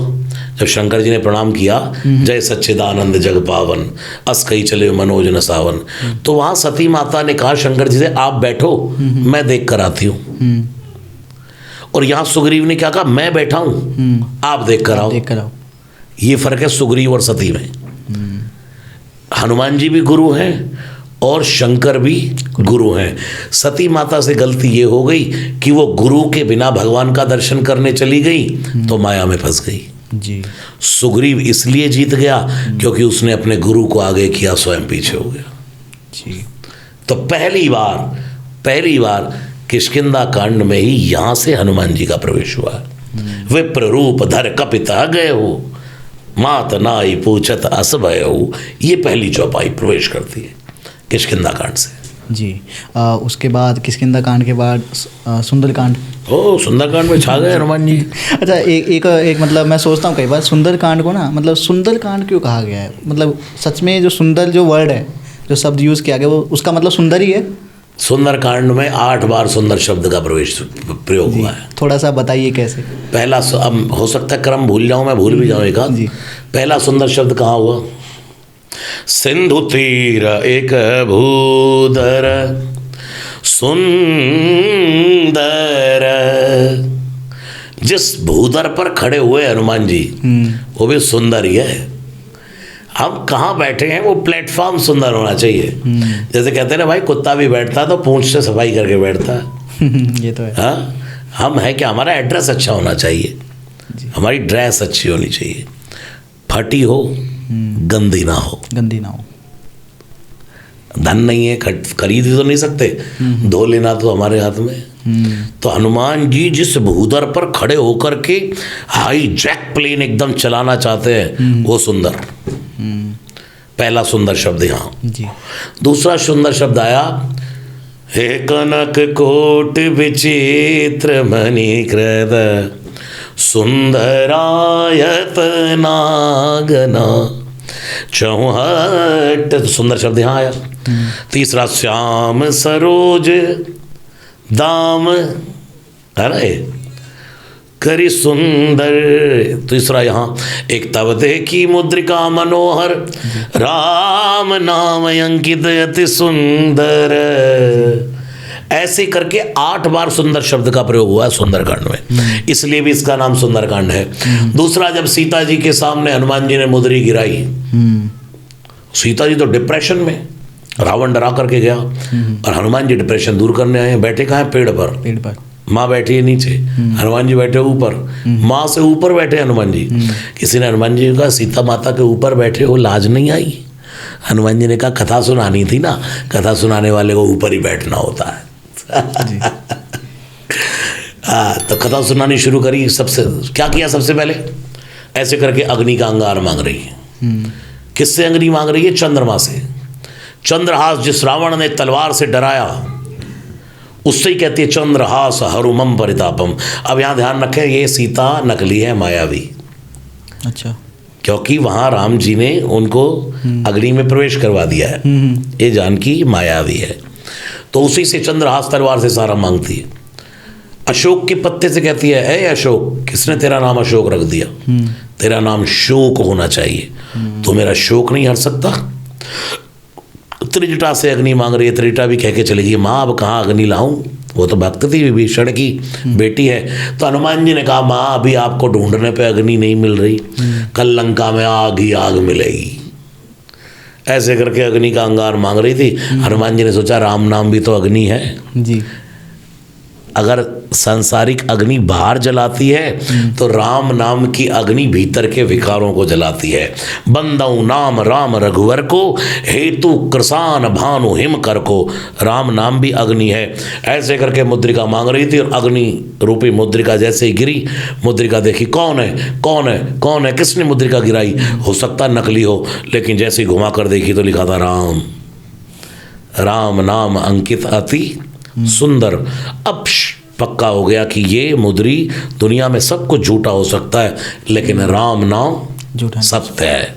A: जब शंकर जी ने प्रणाम किया, जय सच्चिदानंद जग पावन, अस कही चले मनोज न सावन, तो वहां सती माता ने कहा शंकर जी से आप बैठो, मैं देख कर आती हूँ। और यहाँ सुग्रीव ने क्या कहा, मैं बैठा हूँ आप देख कर आओ। ये फर्क है सुग्रीव और सती में। हनुमान जी भी गुरु हैं और शंकर भी गुरु हैं। सती माता से गलती ये हो गई कि वो गुरु के बिना भगवान का दर्शन करने चली गई तो माया में फंस गई। जी। सुग्रीव इसलिए जीत गया क्योंकि उसने अपने गुरु को आगे किया, स्वयं पीछे हो गया। जी। तो पहली बार किष्किंधा कांड में ही यहाँ से हनुमान जी का प्रवेश हुआ। विप्र रूप धर कपिता गए हो, मात नाई पूछत अस भय हो। ये पहली चौपाई प्रवेश करती है किष्किंधा कांड से।
B: जी। उसके बाद किष्किंधा कांड के बाद सुंदरकांड।
A: ओ सुंदरकांड में छा गए हनुमान जी।
B: अच्छा एक मतलब मैं सोचता हूँ कई बार सुंदरकांड को ना, मतलब सुंदरकांड क्यों कहा गया है? मतलब सच में जो सुंदर जो वर्ड है, जो शब्द यूज़ किया गया, वो उसका मतलब सुंदर ही है।
A: सुंदरकांड में 8 बार सुंदर शब्द का प्रयोग हुआ है।
B: थोड़ा सा बताइए कैसे।
A: पहला, अब हो सकता है क्रम भूल जाऊँ, मैं भूल भी जाऊँ एक आध। पहला सुंदर शब्द कहाँ हुआ? सिंधु तीर एक भूधर सुंदर। जिस भूधर पर खड़े हुए हनुमान जी वो भी सुंदर ही है। हम कहाँ बैठे हैं वो प्लेटफॉर्म सुंदर होना चाहिए। जैसे कहते हैं ना भाई, कुत्ता भी बैठता है तो पूंछ से सफाई करके बैठता है।
B: ये तो है।
A: हाँ, हम है कि हमारा एड्रेस अच्छा होना चाहिए, हमारी ड्रेस अच्छी होनी चाहिए, फटी हो गंदी ना हो। धन नहीं है, खरीद तो नहीं सकते, धो लेना तो हमारे हाथ में। तो हनुमान जी जिस भूधर पर खड़े होकर के हाई जैक प्लेन एकदम चलाना चाहते हैं, वो सुंदर। पहला सुंदर शब्द यहाँ। दूसरा सुंदर शब्द आया, हे कनक कोट विचित्र मणिकृत सुंदरायत नागना चौहट। तो सुंदर शब्द यहाँ आया। तीसरा श्याम सरोज दाम, अरे करी सुंदर। तीसरा यहाँ एक तब देखी मुद्रिका मनोहर, राम नाम अंकित अति सुंदर। ऐसे करके 8 बार सुंदर शब्द का प्रयोग हुआ है सुंदरकांड में, इसलिए भी इसका नाम सुंदरकांड है। दूसरा, जब सीता जी के सामने हनुमान जी ने मुद्री गिराई, सीता जी तो डिप्रेशन में, रावण डरा करके गया और हनुमान जी डिप्रेशन दूर करने आए। बैठे कहाँ हैं? पेड़ पर। माँ बैठी है नीचे, हनुमान जी बैठे ऊपर, माँ से ऊपर बैठे हनुमान जी। किसी ने हनुमान जी को कहा, सीता माता के ऊपर बैठे हो, लाज नहीं आई? हनुमान जी ने कहा, कथा सुनानी थी ना, कथा सुनाने वाले को ऊपर ही बैठना होता है। तो कथा सुनानी शुरू करी। सबसे क्या किया? सबसे पहले ऐसे करके अग्नि का अंगार मांग रही है। किससे अग्नि मांग रही है? चंद्रमा से। चंद्रहास जिस रावण ने तलवार से डराया, उससे ही कहती है चंद्रहास हरुमम परितापम। अब यहाँ ध्यान रखें, ये सीता नकली है, मायावी।
B: अच्छा।
A: क्योंकि वहाँ राम जी ने उनको अग्नि में प्रवेश करवा दिया है, ये जानकी मायावी है। तो उसी से चंद्रहास तलवार से सारा मांगती है। अशोक के पत्ते से कहती है, ए अशोक, किसने तेरा नाम अशोक रख दिया? तेरा नाम शोक होना चाहिए, तो मेरा शोक नहीं हट सकता। त्रिजटा से अग्नि मांग रही है। त्रिजटा भी कह के चलेगी, माँ अब कहाँ अग्नि लाऊं? वो तो भक्त थी, विभीषण की बेटी है। तो हनुमान जी ने कहा, माँ अभी आपको ढूंढने पे अग्नि नहीं मिल रही, कल लंका में आग ही आग मिलेगी। ऐसे करके अग्नि का अंगार मांग रही थी। हनुमान जी ने सोचा, राम नाम भी तो अग्नि है
B: जी।
A: अगर सांसारिक अग्नि बाहर जलाती है तो राम नाम की अग्नि भीतर के विकारों को जलाती है। बंदऊ नाम राम रघुवर को, हेतु कृसान भानु हिम कर को। राम नाम भी अग्नि है। ऐसे करके मुद्रिका मांग रही थी और अग्नि रूपी मुद्रिका जैसे ही गिरी, मुद्रिका देखी, कौन है कौन है कौन है, किसने मुद्रिका गिराई? हो सकता नकली हो, लेकिन जैसे ही घुमा कर देखी तो लिखा था राम। राम नाम अंकित अति सुंदर। अब पक्का हो गया कि ये मुद्री, दुनिया में सब कुछ झूठा हो सकता है लेकिन राम नाम
B: झूठा
A: सत्य है।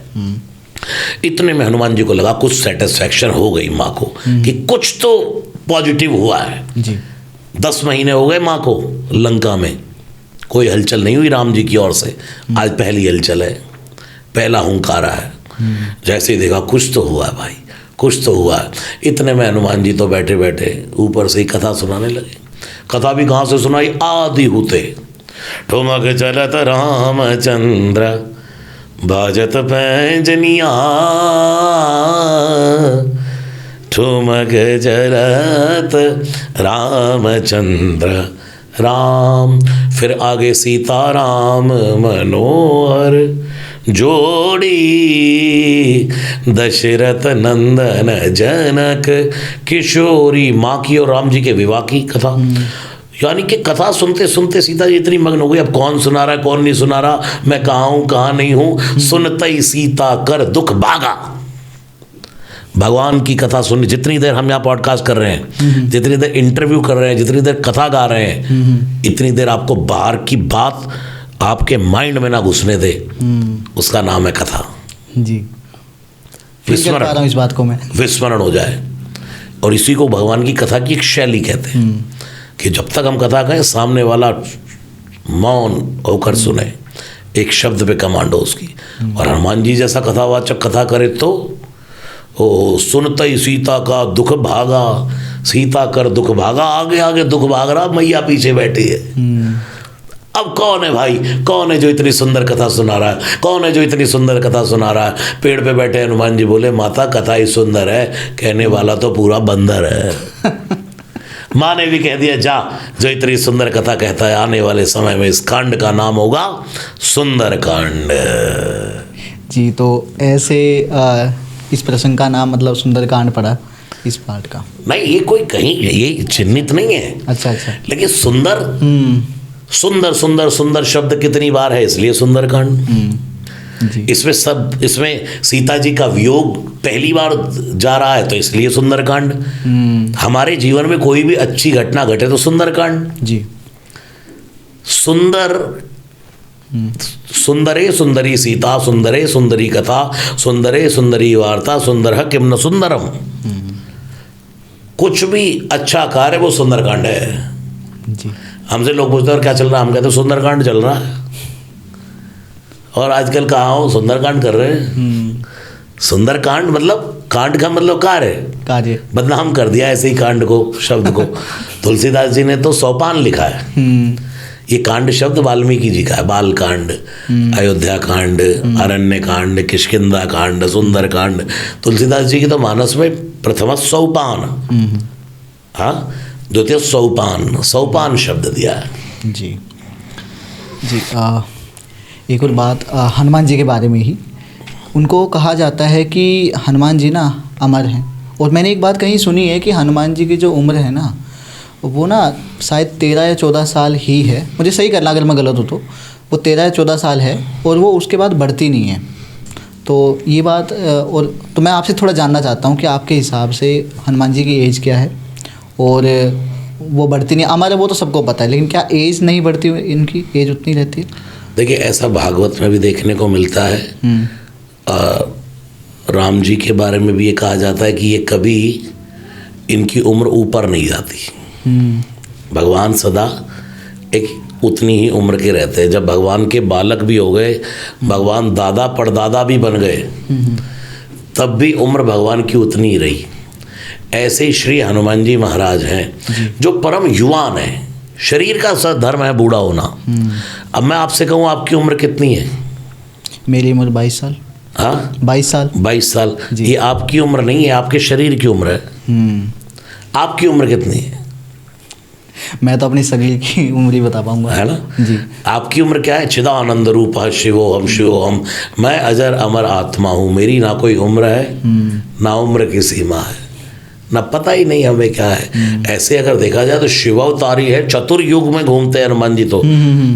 A: इतने में हनुमान जी को लगा कुछ सेटिस्फैक्शन हो गई माँ को कि कुछ तो पॉजिटिव हुआ है
B: जी।
A: 10 महीने हो गए माँ को लंका में, कोई हलचल नहीं हुई राम जी की ओर से। आज पहली हलचल है, पहला हुंकारा है। जैसे ही देखा कुछ तो हुआ है भाई, कुछ तो हुआ है। इतने में हनुमान जी तो बैठे बैठे ऊपर से ही कथा सुनाने लगे। कथा भी कहाँ से सुनाई? आदि होते। ठुमक चलत रामचंद्र बाजत पैंजनिया, ठुमक चलत रामचंद्र राम। फिर आगे सीता राम मनोहर जोड़ी, दशरथ नंदन जनक किशोरी। माँ की और राम जी के विवाह की कथा। यानी कि कथा सुनते सुनते सीता जी इतनी मग्न हो गई, अब कौन सुना रहा है कौन नहीं सुना रहा, मैं कहाँ हूँ कहाँ नहीं हूँ। सुनते ही सीता कर दुख भागा। भगवान की कथा सुननी, जितनी देर हम यहाँ पॉडकास्ट कर रहे हैं, जितनी देर इंटरव्यू कर रहे हैं, जितनी देर कथा गा रहे हैं, इतनी देर आपको बाहर की बात आपके माइंड में ना घुसने दे, उसका नाम है कथा
B: जी।
A: विस्मरण,
B: इस बात को मैं
A: विस्मरण हो जाए। और इसी को भगवान की कथा की एक शैली कहते हैं कि जब तक हम कथा कहें सामने वाला मौन होकर सुने, एक शब्द पे कमांड हो उसकी। और हनुमान जी जैसा कथावाचक कथा करे तो ओ सुनते ही सीता का दुख भागा, सीता कर दुख भागा। आगे आगे दुख भाग रहा, मैया पीछे बैठी है। अब कौन है भाई, कौन है जो इतनी सुंदर कथा सुना रहा है, कौन है जो इतनी सुंदर कथा सुना रहा है? पेड़ पे बैठे हनुमान जी बोले, माता कथा ही सुंदर है, कहने वाला तो पूरा बंदर है। माँ ने भी कह दिया, जा, जो इतनी सुंदर कथा कहता है, आने वाले समय में इस कांड का नाम होगा सुंदर कांड
B: जी। तो ऐसे इस प्रसंग का नाम मतलब सुंदरकांड पड़ा इस पार्ट का।
A: नहीं, ये कोई कहीं ये चिन्हित नहीं है।
B: अच्छा अच्छा।
A: लेकिन सुंदर सुंदर सुंदर सुंदर शब्द कितनी बार है, इसलिए सुंदरकांड।
B: जी।
A: इसमें सीता जी का वियोग पहली बार जा रहा है तो इसलिए सुंदरकांड। हमारे जीवन में कोई भी अच्छी घटना घटे तो सुंदरकांड जी। सुंदर, सुंदरे सुंदरी सीता, सुंदरे सुंदरी कथा, सुंदरे सुंदरी वार्ता, सुंदर किम न सुंदरम। कुछ भी अच्छा कार्य वो सुंदरकांड है जी। हमसे लोग पूछते हैं और क्या चल रहा है, हम कहते हैं सुंदरकांड चल रहा है। और आजकल कहाँ हो, सुंदरकांड कर रहे हैं। सुंदरकांड मतलब कांड का मतलब कार्य, बदनाम कर दिया ऐसे ही कांड को, शब्द को। तुलसीदास जी ने तो सोपान लिखा है। ये कांड शब्द वाल्मीकि जी का है। बाल कांड, अयोध्या कांड, अरण्य कांड, किष्किंधा कांड, सुंदर कांड। तुलसीदास जी की तो मानस में प्रथम सोपान, हाँ, द्वितीय सोपान शब्द दिया है।
B: जी जी। एक और बात हनुमान जी के बारे में ही, उनको कहा जाता है कि हनुमान जी ना अमर हैं। और मैंने एक बात कहीं सुनी है कि हनुमान जी की जो उम्र है ना, वो ना शायद 13 या 14 साल ही है। मुझे सही करना अगर मैं गलत हूँ तो। वो 13 या 14 साल है और वो उसके बाद बढ़ती नहीं है। तो ये बात और तो मैं आपसे थोड़ा जानना चाहता हूँ कि आपके हिसाब से हनुमान जी की एज क्या है, और वो बढ़ती नहीं, अमर है वो तो सबको पता है, लेकिन क्या एज नहीं बढ़ती, इनकी एज उतनी रहती है?
A: देखिए, ऐसा भागवत में भी देखने को मिलता है। राम जी के बारे में भी ये कहा जाता है कि ये कभी इनकी उम्र ऊपर नहीं जाती। भगवान सदा एक उतनी ही उम्र के रहते हैं। जब भगवान के बालक भी हो गए, भगवान दादा परदादा भी बन गए, तब भी उम्र भगवान की उतनी ही रही। ऐसे ही श्री हनुमान जी महाराज हैं जो परम युवान हैं। शरीर का सा धर्म है बूढ़ा होना। अब मैं आपसे कहूँ आपकी उम्र कितनी है?
B: मेरी उम्र 22 साल।
A: हाँ,
B: 22 साल।
A: ये आपकी उम्र नहीं है, आपके शरीर की उम्र है। आपकी उम्र कितनी है?
B: मैं तो अपनी शरीर की उम्र ही बता पाऊंगा,
A: है ना
B: जी।
A: आपकी उम्र क्या है? चिदानंद रूप शिवोहम, मैं अजर अमर आत्मा हूँ। मेरी ना कोई उम्र है ना उम्र की सीमा है, ना पता ही नहीं हमें क्या है। ऐसे अगर देखा जाए तो शिवावतारी है, चतुर्युग में घूमते हैं हनुमान जी तो।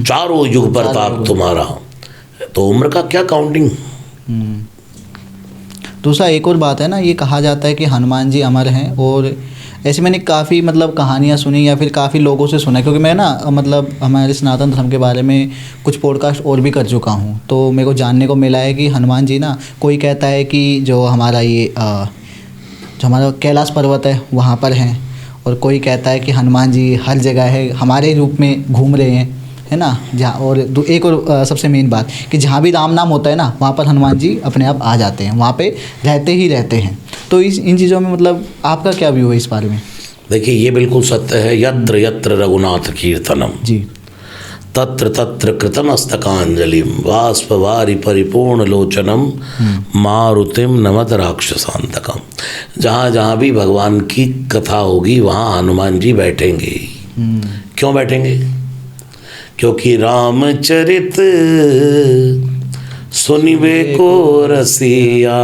A: चारों युग प्रताप तुम्हारा, तो उम्र का क्या काउंटिंग।
B: दूसरा एक और बात है ना, ये कहा जाता है कि हनुमान जी अमर हैं। और ऐसे मैंने काफ़ी मतलब कहानियाँ सुनी या फिर काफ़ी लोगों से सुना, क्योंकि मैं ना मतलब हमारे सनातन धर्म के बारे में कुछ पॉडकास्ट और भी कर चुका हूँ। तो मेरे को जानने को मिला है कि हनुमान जी ना, कोई कहता है कि जो हमारा ये जो हमारा कैलाश पर्वत है वहाँ पर हैं, और कोई कहता है कि हनुमान जी हर जगह है, हमारे रूप में घूम रहे हैं, है ना। जहाँ और एक और सबसे मेन बात कि जहाँ भी राम नाम होता है ना, वहाँ पर हनुमान जी अपने आप आ जाते हैं, वहाँ पे रहते ही रहते हैं। तो इन चीज़ों में मतलब आपका क्या व्यू है इस बारे में?
A: देखिए, ये बिल्कुल सत्य है। यत्र यत्र रघुनाथ कीर्तनम
B: जी,
A: तत्र तत्र कृतमस्तकांजलिम बाष्पवारि परिपूर्ण लोचनम मारुतिम नमत राक्षसांतकम। जहाँ जहाँ भी भगवान की कथा होगी वहाँ हनुमान जी बैठेंगे। क्यों बैठेंगे? क्योंकि रामचरित सुनिबे को रसिया,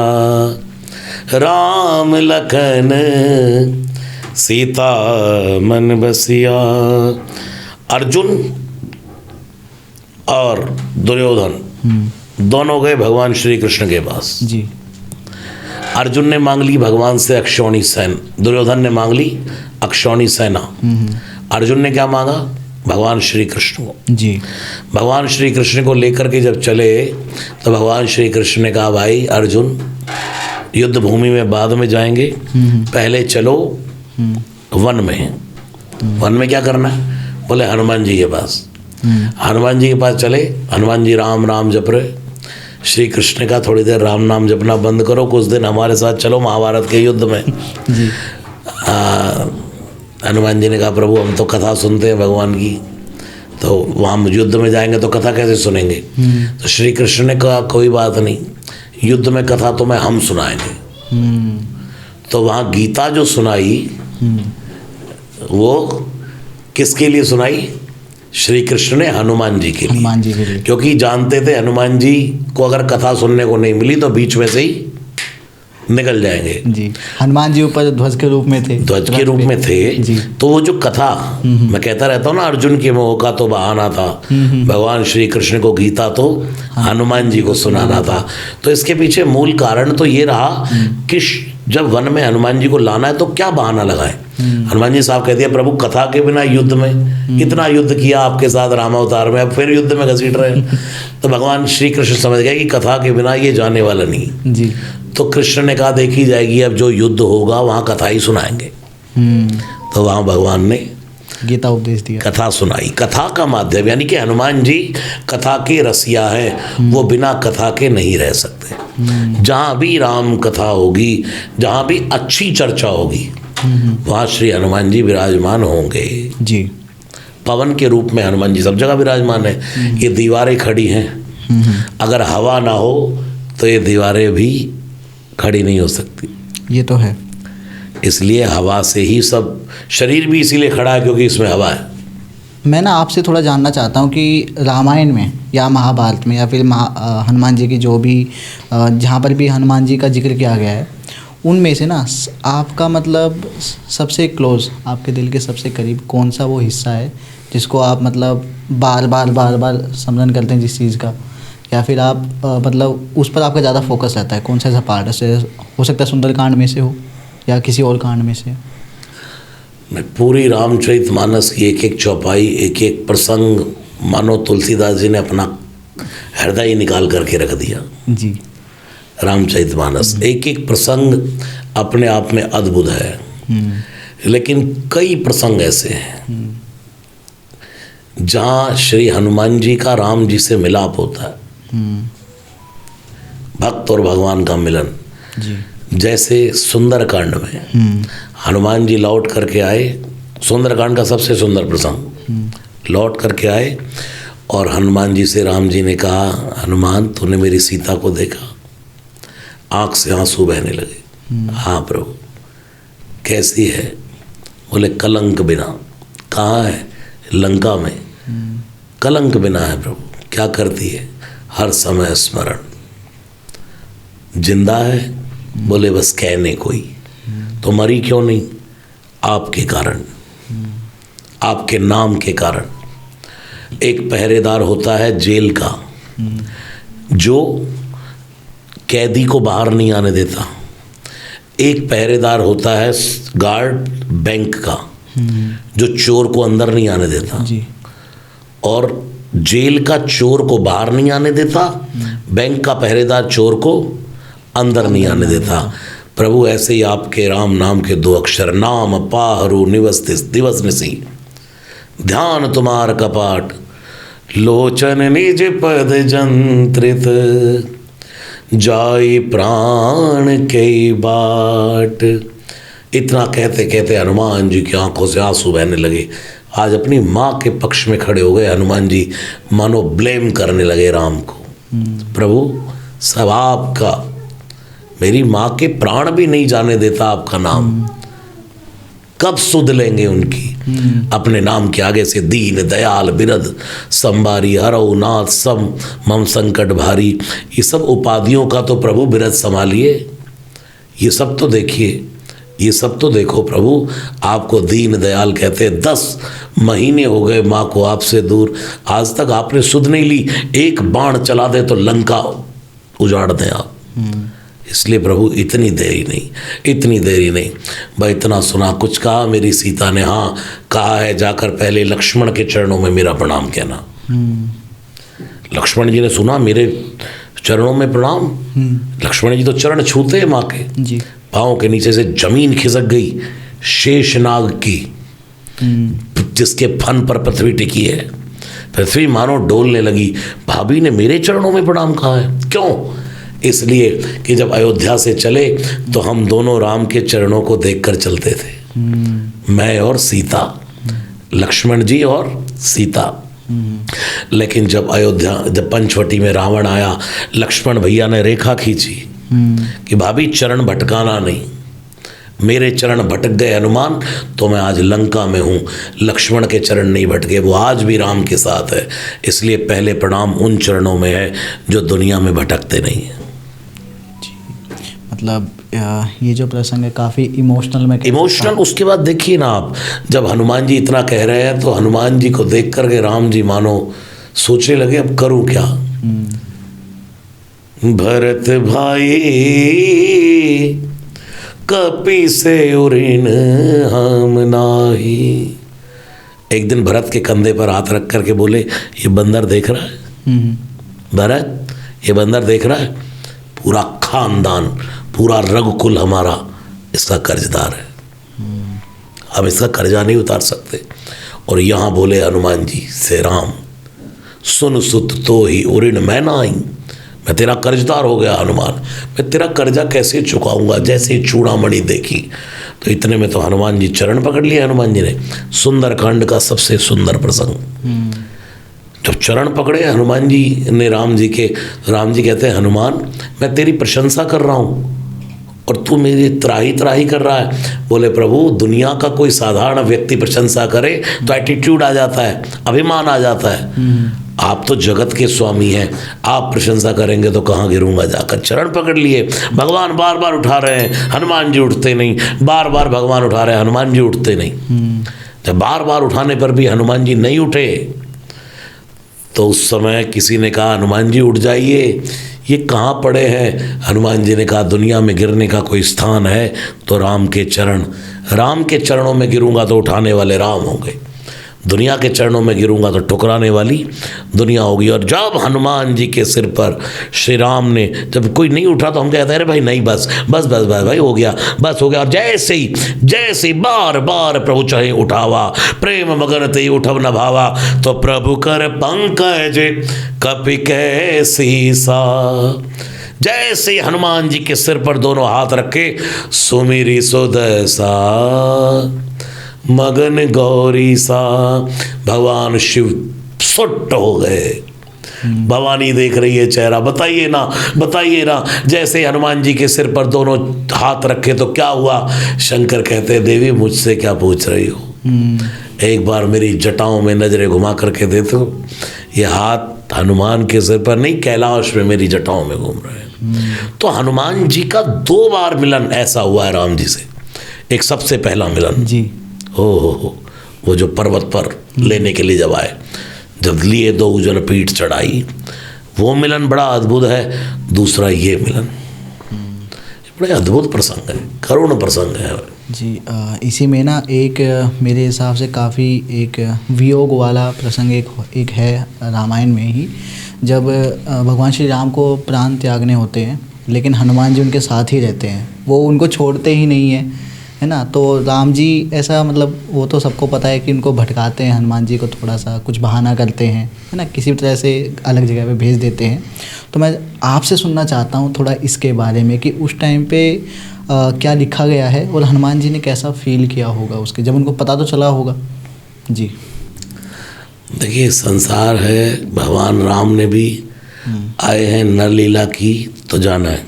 A: राम लखन सीता मन बसिया। अर्जुन और दुर्योधन दोनों गए भगवान श्री कृष्ण के पास।
B: जी।
A: अर्जुन ने मांग ली भगवान से अक्षौणी सेना, दुर्योधन ने मांग ली अक्षौणी सेना। अर्जुन ने क्या मांगा? भगवान श्री कृष्ण को।
B: जी।
A: भगवान श्री कृष्ण को लेकर के जब चले तो भगवान श्री कृष्ण ने कहा, भाई अर्जुन, युद्ध भूमि में बाद में जाएंगे, पहले चलो वन में। वन में क्या करना है? बोले हनुमान जी के पास। हनुमान जी के पास चले। हनुमान जी राम राम जप रहे। श्री कृष्ण का थोड़ी देर राम नाम जपना बंद करो, कुछ दिन हमारे साथ चलो महाभारत के युद्ध में।
B: जी।
A: हनुमान जी ने कहा, प्रभु हम तो कथा सुनते हैं भगवान की, तो वहाँ युद्ध में जाएंगे तो कथा कैसे सुनेंगे? तो श्री कृष्ण ने कहा, कोई बात नहीं, युद्ध में कथा तो मैं हम सुनाएंगे। तो वहाँ गीता जो सुनाई वो किसके लिए सुनाई? श्री कृष्ण ने हनुमान जी के लिए।
B: हनुमान जी के लिए,
A: क्योंकि जानते थे हनुमान जी को अगर कथा सुनने को नहीं मिली तो बीच में से ही निकल जाएंगे।
B: जी। हनुमान जी ऊपर ध्वज के रूप में थे।
A: ध्वज के रूप में थे। तो वो जो कथा मैं कहता रहता हूँ ना, अर्जुन के मोह का तो बहाना था, भगवान श्री कृष्ण को गीता तो हनुमान जी को सुनाना था। तो इसके पीछे मूल कारण तो ये रहा कि जब वन में हनुमान जी को लाना है तो क्या बहाना लगाए। हनुमान जी साहब कहते हैं, प्रभु कथा के बिना युद्ध में, इतना युद्ध किया आपके साथ रामावतार में, अब फिर युद्ध में घसीट रहे हैं। तो भगवान श्री कृष्ण समझ गए कि कथा के बिना ये जाने वाला नहीं।
B: जी।
A: तो कृष्ण ने कहा, देखी जाएगी, अब जो युद्ध होगा वहाँ कथा ही सुनाएंगे। तो वहाँ भगवान ने
B: गीता उपदेश दिया,
A: कथा सुनाई। कथा का माध्यम, यानी कि हनुमान जी कथा के रसिया है, वो बिना कथा के नहीं रह सकते। जहाँ भी राम कथा होगी, जहाँ भी अच्छी चर्चा होगी, वहाँ श्री हनुमान जी विराजमान होंगे
B: जी।
A: पवन के रूप में हनुमान जी सब जगह विराजमान है। ये दीवारें खड़ी हैं, अगर हवा ना हो तो ये दीवारें भी खड़ी नहीं हो सकती।
B: ये तो है।
A: इसलिए हवा से ही सब, शरीर भी इसीलिए खड़ा है क्योंकि इसमें हवा है।
B: मैं ना आपसे थोड़ा जानना चाहता हूँ कि रामायण में या महाभारत में या फिर हनुमान जी की जो भी जहाँ पर भी हनुमान जी का जिक्र किया गया है, उनमें से ना आपका मतलब सबसे क्लोज, आपके दिल के सबसे करीब कौन सा वो हिस्सा है जिसको आप मतलब बार बार स्मरण करते हैं जिस चीज़ का, या फिर आप मतलब उस पर आपका ज़्यादा फोकस रहता है? कौन सा ऐसा पार्ट है? हो सकता है सुंदरकांड में से हो या किसी और कांड में से।
A: मैं पूरी रामचरितमानस की एक एक चौपाई, एक एक प्रसंग मानो तुलसीदास जी ने अपना हृदय निकाल करके रख दिया।
B: जी।
A: रामचरितमानस एक एक प्रसंग अपने आप में अद्भुत है, लेकिन कई प्रसंग ऐसे हैं जहाँ श्री हनुमान जी का राम जी से मिलाप होता है, भक्त और भगवान का मिलन।
B: जी।
A: जैसे सुंदरकांड में हनुमान जी लौट करके आए, सुंदरकांड का सबसे सुंदर प्रसंग, लौट करके आए और हनुमान जी से राम जी ने कहा, हनुमान तूने मेरी सीता को देखा? आँख से आंसू बहने लगे। हाँ प्रभु। कैसी है? बोले कलंक बिना। कहाँ है? लंका में। कलंक बिना है प्रभु। क्या करती है? हर समय स्मरण। जिंदा है? बोले बस कहने कोई। तो मरी क्यों नहीं? आपके कारण, आपके नाम के कारण। एक पहरेदार होता है जेल का, जो कैदी को बाहर नहीं आने देता। एक पहरेदार होता है गार्ड बैंक का, जो चोर को अंदर नहीं आने देता।
B: जी।
A: और जेल का चोर को बाहर नहीं आने देता, बैंक का पहरेदार चोर को अंदर नहीं आने देता। प्रभु ऐसे ही आपके राम नाम के दो अक्षर, नाम पाहरु निवस दिवस निसी, ध्यान तुम्हार कपाट, लोचन निज पद जंत्रित, जाई प्राण के बाट। इतना कहते कहते हनुमान जी की आंखों से आंसू बहने लगे। आज अपनी माँ के पक्ष में खड़े हो गए हनुमान जी, मानो ब्लेम करने लगे राम को। प्रभु सब आपका, मेरी माँ के प्राण भी नहीं जाने देता आपका नाम, कब सुध लेंगे उनकी? अपने नाम के आगे से दीन दयाल बिरद संबारी हरऊ नाथ सम मम संकट भारी, ये सब उपाधियों का तो प्रभु बिरद संभालिए। ये सब तो देखिए, ये सब तो देखो प्रभु, आपको दीन दयाल कहते। 10 महीने हो गए माँ को आपसे दूर, आज तक आपने सुध नहीं ली। एक बाण चला दे तो लंका उजाड़ दें आप। इसलिए प्रभु इतनी देरी नहीं, इतनी देरी नहीं। भाई इतना सुना, कुछ कहा मेरी सीता ने? हाँ कहा है, जाकर पहले लक्ष्मण के चरणों में मेरा प्रणाम कहना। लक्ष्मण जी ने सुना मेरे चरणों में प्रणाम। लक्ष्मण जी तो चरण छूते हैं माँ के।
B: जी।
A: पाँव के नीचे से जमीन खिसक गई, शेषनाग की, जिसके फन पर पृथ्वी टिकी है। पृथ्वी मानो डोलने लगी। भाभी ने मेरे चरणों में प्रणाम कहा है, क्यों? इसलिए कि जब अयोध्या से चले तो हम दोनों राम के चरणों को देखकर चलते थे, मैं और सीता, लक्ष्मण जी और सीता। लेकिन जब अयोध्या, जब पंचवटी में रावण आया, लक्ष्मण भैया ने रेखा खींची कि भाभी चरण भटकाना नहीं। मेरे चरण भटक गए हनुमान तो मैं आज लंका में हूँ, लक्ष्मण के चरण नहीं भटके, वो आज भी राम के साथ है। इसलिए पहले प्रणाम उन चरणों में है जो दुनिया में भटकते नहीं हैं।
B: मतलब ये जो प्रसंग है काफ़ी इमोशनल में,
A: इमोशनल। उसके बाद देखिए ना आप, जब हनुमान जी इतना कह रहे हैं तो हनुमान जी को देख करके राम जी मानो सोचने लगे अब करूं क्या। भरत भाई कपि से उरिन हम नाही। एक दिन भरत के कंधे पर हाथ रख करके बोले, ये बंदर देख रहा है भरत, ये बंदर देख रहा है, पूरा खानदान, पूरा रघुकुल हमारा इसका कर्जदार है, हम इसका कर्जा नहीं उतार सकते। और यहाँ बोले हनुमान जी से राम, सुन सुत तो ही उऋण मैं ना आई, मैं तेरा कर्जदार हो गया हनुमान, मैं तेरा कर्जा कैसे चुकाऊंगा। जैसे ही चूड़ामणि देखी तो इतने में तो हनुमान जी चरण पकड़ लिए। हनुमान जी ने सुंदर कांड का सबसे सुंदर प्रसंग, जब चरण पकड़े हनुमान जी ने राम जी के, राम जी कहते हैं हनुमान मैं तेरी प्रशंसा कर रहा हूँ और तू मेरी त्राही त्राही कर रहा है। बोले प्रभु दुनिया का कोई साधारण व्यक्ति प्रशंसा करे तो एटीट्यूड आ जाता है, अभिमान आ जाता है। आप तो जगत के स्वामी हैं, आप प्रशंसा करेंगे तो कहाँ गिरूंगा जाकर। चरण पकड़ लिए, भगवान बार बार उठा रहे हैं, हनुमान जी उठते नहीं, बार बार भगवान उठा रहे हैं, हनुमान जी उठते नहीं। जब बार बार उठाने पर भी हनुमान जी नहीं उठे तो उस समय किसी ने कहा हनुमान जी उठ जाइए, ये कहाँ पड़े हैं। हनुमान जी ने कहा दुनिया में गिरने का कोई स्थान है तो राम के चरण, राम के चरणों में गिरूंगा तो उठाने वाले राम होंगे, दुनिया के चरणों में गिरूंगा तो ठुकराने वाली दुनिया होगी। और जब हनुमान जी के सिर पर श्री राम ने, जब कोई नहीं उठा तो हम कहते हैं अरे भाई नहीं बस बस बस बस भाई हो गया, बस हो गया। और जैसे ही बार बार प्रभु चाहे उठावा, प्रेम मगन ते उठव न भावा, तो प्रभु कर पंकज कपि कैसी सा। जैसे हनुमान जी के सिर पर दोनों हाथ रखे, सुमिरी सुदसा मगन गौरी सा, भगवान शिव सुट्ट हो गए। भवानी देख रही है चेहरा, बताइए ना। जैसे हनुमान जी के सिर पर दोनों हाथ रखे तो क्या हुआ। शंकर कहते हैं देवी मुझसे क्या पूछ रही हो, एक बार मेरी जटाओं में नजरें घुमा करके दे दो। ये हाथ हनुमान के सिर पर नहीं, कैलाश में मेरी जटाओं में घूम रहे हैं। तो हनुमान जी का 2 बार मिलन ऐसा हुआ है राम जी से। एक सबसे पहला मिलन
B: जी,
A: हो वो जो पर्वत पर लेने के लिए जब आए, जब लिए 2 उजल पीठ चढ़ाई, वो मिलन बड़ा अद्भुत है। दूसरा ये मिलन बड़े अद्भुत प्रसंग है, करुण प्रसंग है
B: जी। इसी में ना एक मेरे हिसाब से काफ़ी एक वियोग वाला प्रसंग एक है रामायण में ही, जब भगवान श्री राम को प्राण त्यागने होते हैं लेकिन हनुमान जी उनके साथ ही रहते हैं, वो उनको छोड़ते ही नहीं है ना। तो राम जी ऐसा मतलब वो तो सबको पता है कि उनको भटकाते हैं, हनुमान जी को थोड़ा सा कुछ बहाना करते हैं, है ना, किसी तरह से अलग जगह पे भेज देते हैं। तो मैं आपसे सुनना चाहता हूँ थोड़ा इसके बारे में कि उस टाइम पे क्या लिखा गया है और हनुमान जी ने कैसा फील किया होगा उसके, जब उनको पता तो चला होगा। जी
A: देखिए संसार है, भगवान राम ने भी आए हैं, नर लीला की तो जाना है।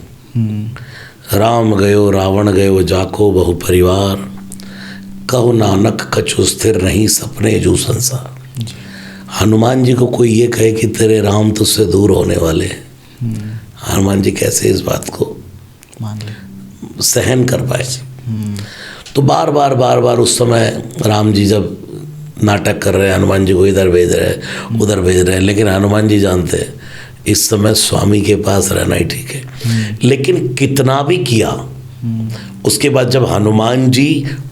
A: राम गयो रावण गयो जाको बहु परिवार, कहो नानक कछु स्थिर नहीं सपने जो संसार। हनुमान जी को कोई ये कहे कि तेरे राम तुझसे दूर होने वाले हैं, हनुमान जी कैसे इस बात को सहन कर पाए। तो बार बार उस समय राम जी जब नाटक कर रहे हैं, हनुमान जी को इधर भेज रहे हैं उधर भेज रहे हैं, लेकिन हनुमान जी जानते हैं इस समय स्वामी के पास रहना ही ठीक है। लेकिन कितना भी किया, उसके बाद जब हनुमान जी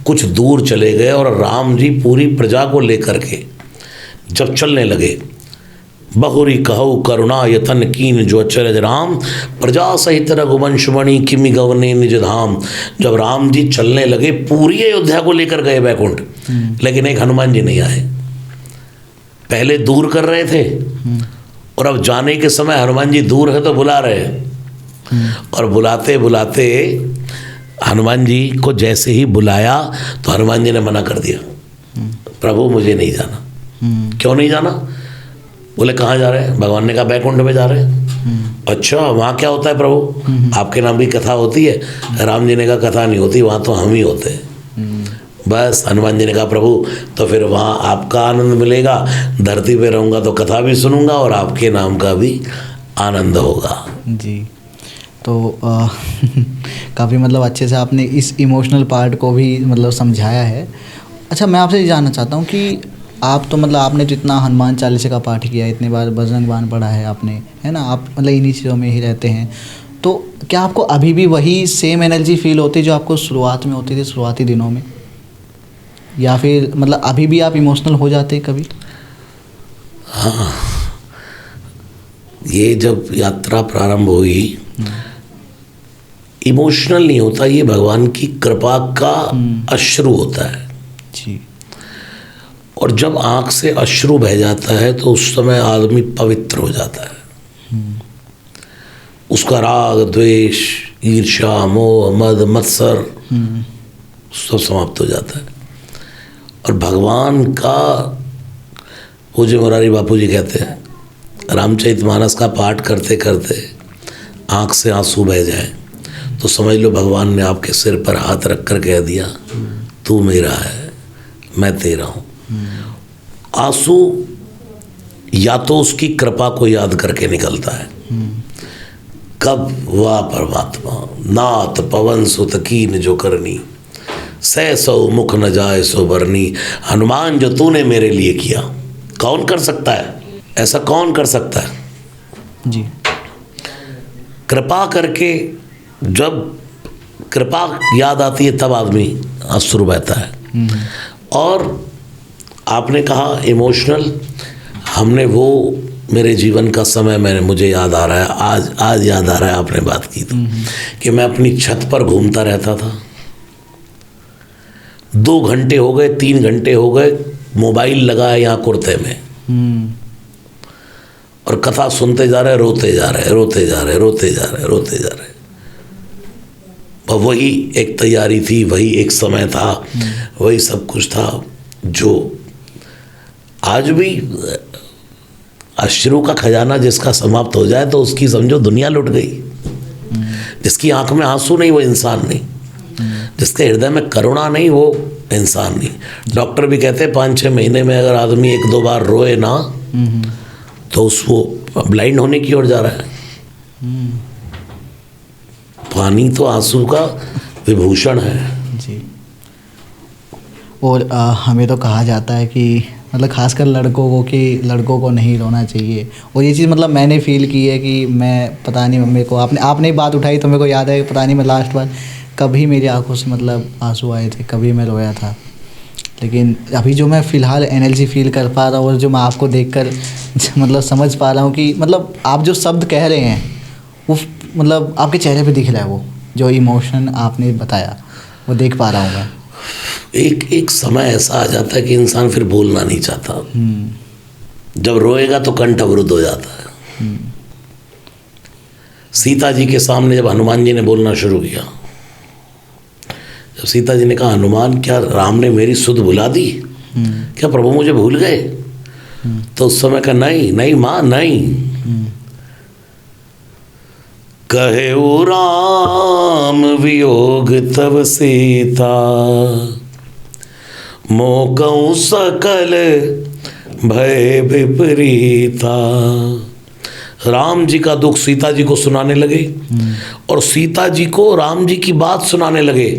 A: कुछ दूर चले गए और राम जी पूरी प्रजा को लेकर के जब चलने लगे, बहुरी कहु करुणा यतन कीन जो अचरज राम, प्रजा सहित रघुवंश मणि किमि गवने निज धाम। जब राम जी चलने लगे, पूरी अयोध्या को लेकर गए बैकुंठ, लेकिन एक हनुमान जी नहीं आए। पहले दूर कर रहे थे और अब जाने के समय हनुमान जी दूर है तो बुला रहे हैं, और बुलाते बुलाते हनुमान जी को जैसे ही बुलाया तो हनुमान जी ने मना कर दिया, प्रभु मुझे नहीं जाना। क्यों नहीं जाना? बोले कहाँ जा रहे हैं? भगवान ने कहा बैकुंठ में जा रहे हैं। अच्छा वहाँ क्या होता है प्रभु? आपके नाम की कथा होती है? राम जी ने कहा कथा नहीं होती, वहाँ तो हम ही होते हैं। बस हनुमान जी ने कहा प्रभु तो फिर वहाँ आपका आनंद मिलेगा, धरती पे रहूँगा तो कथा भी सुनूंगा और आपके नाम का भी आनंद होगा।
B: जी तो काफ़ी मतलब अच्छे से आपने इस इमोशनल पार्ट को भी मतलब समझाया है। अच्छा मैं आपसे ये जानना चाहता हूँ कि आप तो मतलब आपने तो इतना हनुमान चालीसा का पाठ किया, इतने बार बजरंग बाण पढ़ा है आपने, है ना, आप मतलब इन्हीं चीज़ों में ही रहते हैं, तो क्या आपको अभी भी वही सेम एनर्जी फील होती है जो आपको शुरुआत में होती थी, शुरुआती दिनों में, या फिर मतलब अभी भी आप इमोशनल हो जाते हैं कभी?
A: हाँ, ये जब यात्रा प्रारंभ हुई, इमोशनल नहीं होता, ये भगवान की कृपा का अश्रु होता है
B: जी।
A: और जब आँख से अश्रु बह जाता है तो उस समय आदमी पवित्र हो जाता है। उसका राग, द्वेष, ईर्ष्या, मोह, मद, मत्सर सब समाप्त हो जाता है। और भगवान का पूज्य मुरारी बापू जी कहते हैं, रामचरितमानस का पाठ करते करते आँख से आंसू बह जाए तो समझ लो भगवान ने आपके सिर पर हाथ रख कर कह दिया, तू मेरा है, मैं तेरा हूँ। आंसू या तो उसकी कृपा को याद करके निकलता है, कब वाह परमात्मा नाथ पवन सुत कीन जो करनी, सै सौ मुख न जाए सो बरनी। हनुमान जो तूने मेरे लिए किया, कौन कर सकता है ऐसा? कौन कर सकता है
B: जी?
A: कृपा करके जब कृपा याद आती है तब आदमी अश्रु बहता है। और आपने कहा इमोशनल, हमने वो मेरे जीवन का समय मुझे याद आ रहा है, आज याद आ रहा है, आपने बात की तो कि मैं अपनी छत पर घूमता रहता था। 2 घंटे हो गए, 3 घंटे हो गए, मोबाइल लगा है यहाँ कुर्ते में और कथा सुनते जा रहे, रोते जा रहे, रोते जा रहे, रोते जा रहे, रोते जा रहे। और वही एक तैयारी थी, वही एक समय था, वही सब कुछ था जो आज भी अश्रु का खजाना जिसका समाप्त हो जाए तो उसकी समझो दुनिया लुट गई। जिसकी आंख में आंसू नहीं वो इंसान नहीं, जिसके हृदय में करुणा नहीं वो इंसान नहीं। डॉक्टर भी कहते हैं 5-6 महीने में अगर आदमी 1-2 बार रोए ना तो उसको ब्लाइंड होने की ओर जा रहा है। पानी तो आंसू का विभूषण है
B: जी। और हमें तो कहा जाता है कि मतलब खासकर लड़कों को कि लड़कों को नहीं रोना चाहिए। और ये चीज़ मतलब मैंने फील की है कि मैं पता नहीं, मेरे को आपने बात उठाई तो मेरे को याद है, पता नहीं मैं लास्ट बार कभी मेरी आंखों से मतलब आंसू आए थे, कभी मैं रोया था। लेकिन अभी जो मैं फ़िलहाल एनर्जी फील कर पा रहा हूँ और जो मैं आपको देखकर मतलब समझ पा रहा हूँ कि मतलब आप जो शब्द कह रहे हैं वो मतलब आपके चेहरे पे दिख रहा है, वो जो इमोशन आपने बताया वो देख पा रहा हूँ मैं।
A: एक समय ऐसा आ जाता है कि इंसान फिर बोलना नहीं चाहता। जब रोएगा तो कंठ अवरुद्ध हो जाता है। सीता जी के सामने जब हनुमान जी ने बोलना शुरू किया, जब सीता जी ने कहा हनुमान क्या राम ने मेरी सुध भुला दी, क्या प्रभु मुझे भूल गए? तो उस समय का नहीं नहीं माँ नहीं, कहे ओ राम वियोग तव सीता, मोकऊ सकल भय विपरीता। राम जी का दुख सीता जी को सुनाने लगे और सीता जी को राम जी की बात सुनाने लगे।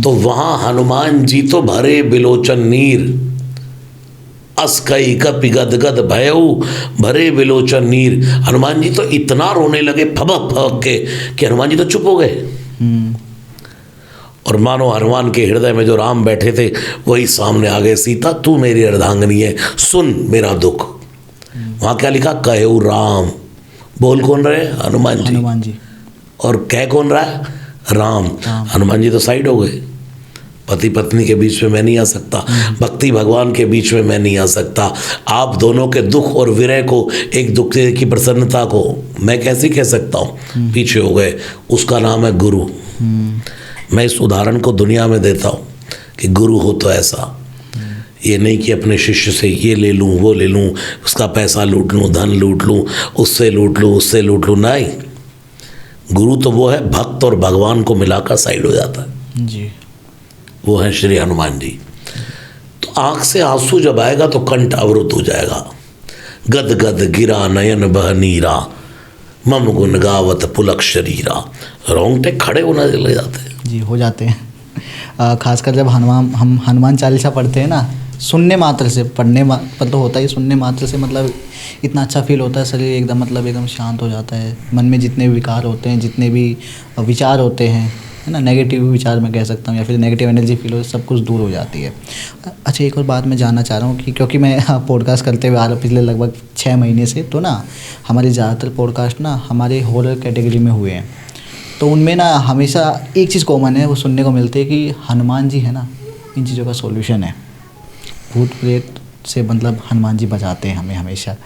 A: तो वहां हनुमान जी तो भरे बिलोचन नीर, अस्कई कपि गद गद भयऊ भरे बिलोचन नीर। हनुमान जी तो इतना रोने लगे फबक फबक के कि हनुमान जी तो चुप हो गए। और मानो हनुमान के हृदय में जो राम बैठे थे वही सामने आ गए। सीता तू मेरी अर्धांगिनी है, सुन मेरा दुख। वहाँ क्या लिखा? कहेऊ राम। बोल कौन रहे? हनुमान जी। और कह कौन रहा है? राम। हनुमान जी तो साइड हो गए। पति पत्नी के बीच में मैं नहीं आ सकता, भक्ति भगवान के बीच में मैं नहीं आ सकता। आप दोनों के दुख और विरह को, एक दूसरे की प्रसन्नता को मैं कैसे कह सकता हूँ? पीछे हो गए। उसका नाम है गुरु। मैं इस उदाहरण को दुनिया में देता हूँ कि गुरु हो तो ऐसा, ये नहीं कि अपने शिष्य से ये ले लूँ वो ले लूँ, उसका पैसा लूट लूँ, धन लूट लूँ, उससे लूट लूँ उससे लूट लूँ। नहीं, गुरु तो वो है भक्त और भगवान को मिलाकर साइड हो जाता है
B: जी।
A: वो है श्री हनुमान जी। तो आँख से आंसू जब आएगा तो कंठ अवरुद्ध हो जाएगा। गद गद गिरा नयन बह नीरा, मम गुण गावत पुलक शरीरा। रोंगटे खड़े होने लग जाते हैं
B: जी, हो जाते हैं। खासकर जब हम हनुमान चालीसा पढ़ते हैं ना, सुनने मात्र से, पढ़ने पर तो होता ही, सुनने मात्र से मतलब इतना अच्छा फील होता है, शरीर एकदम मतलब एकदम शांत हो जाता है। मन में जितने भी विकार होते हैं, जितने भी विचार होते हैं, है ना, नेगेटिव विचार मैं कह सकता हूँ या फिर नेगेटिव एनर्जी फील हो, सब कुछ दूर हो जाती है। अच्छा, एक और बात मैं जानना चाह रहा हूँ कि क्योंकि मैं पॉडकास्ट करते हुए आ रहा पिछले लगभग 6 महीने से, तो ना हमारे ज़्यादातर पॉडकास्ट ना हमारे हॉरर कैटेगरी में हुए हैं। तो उनमें ना हमेशा एक चीज़ कॉमन है, वो सुनने को मिलती है कि हनुमान जी है ना, इन चीज़ों का सॉल्यूशन है। भूत प्रेत से मतलब हनुमान जी बचाते हैं हमें हमेशा।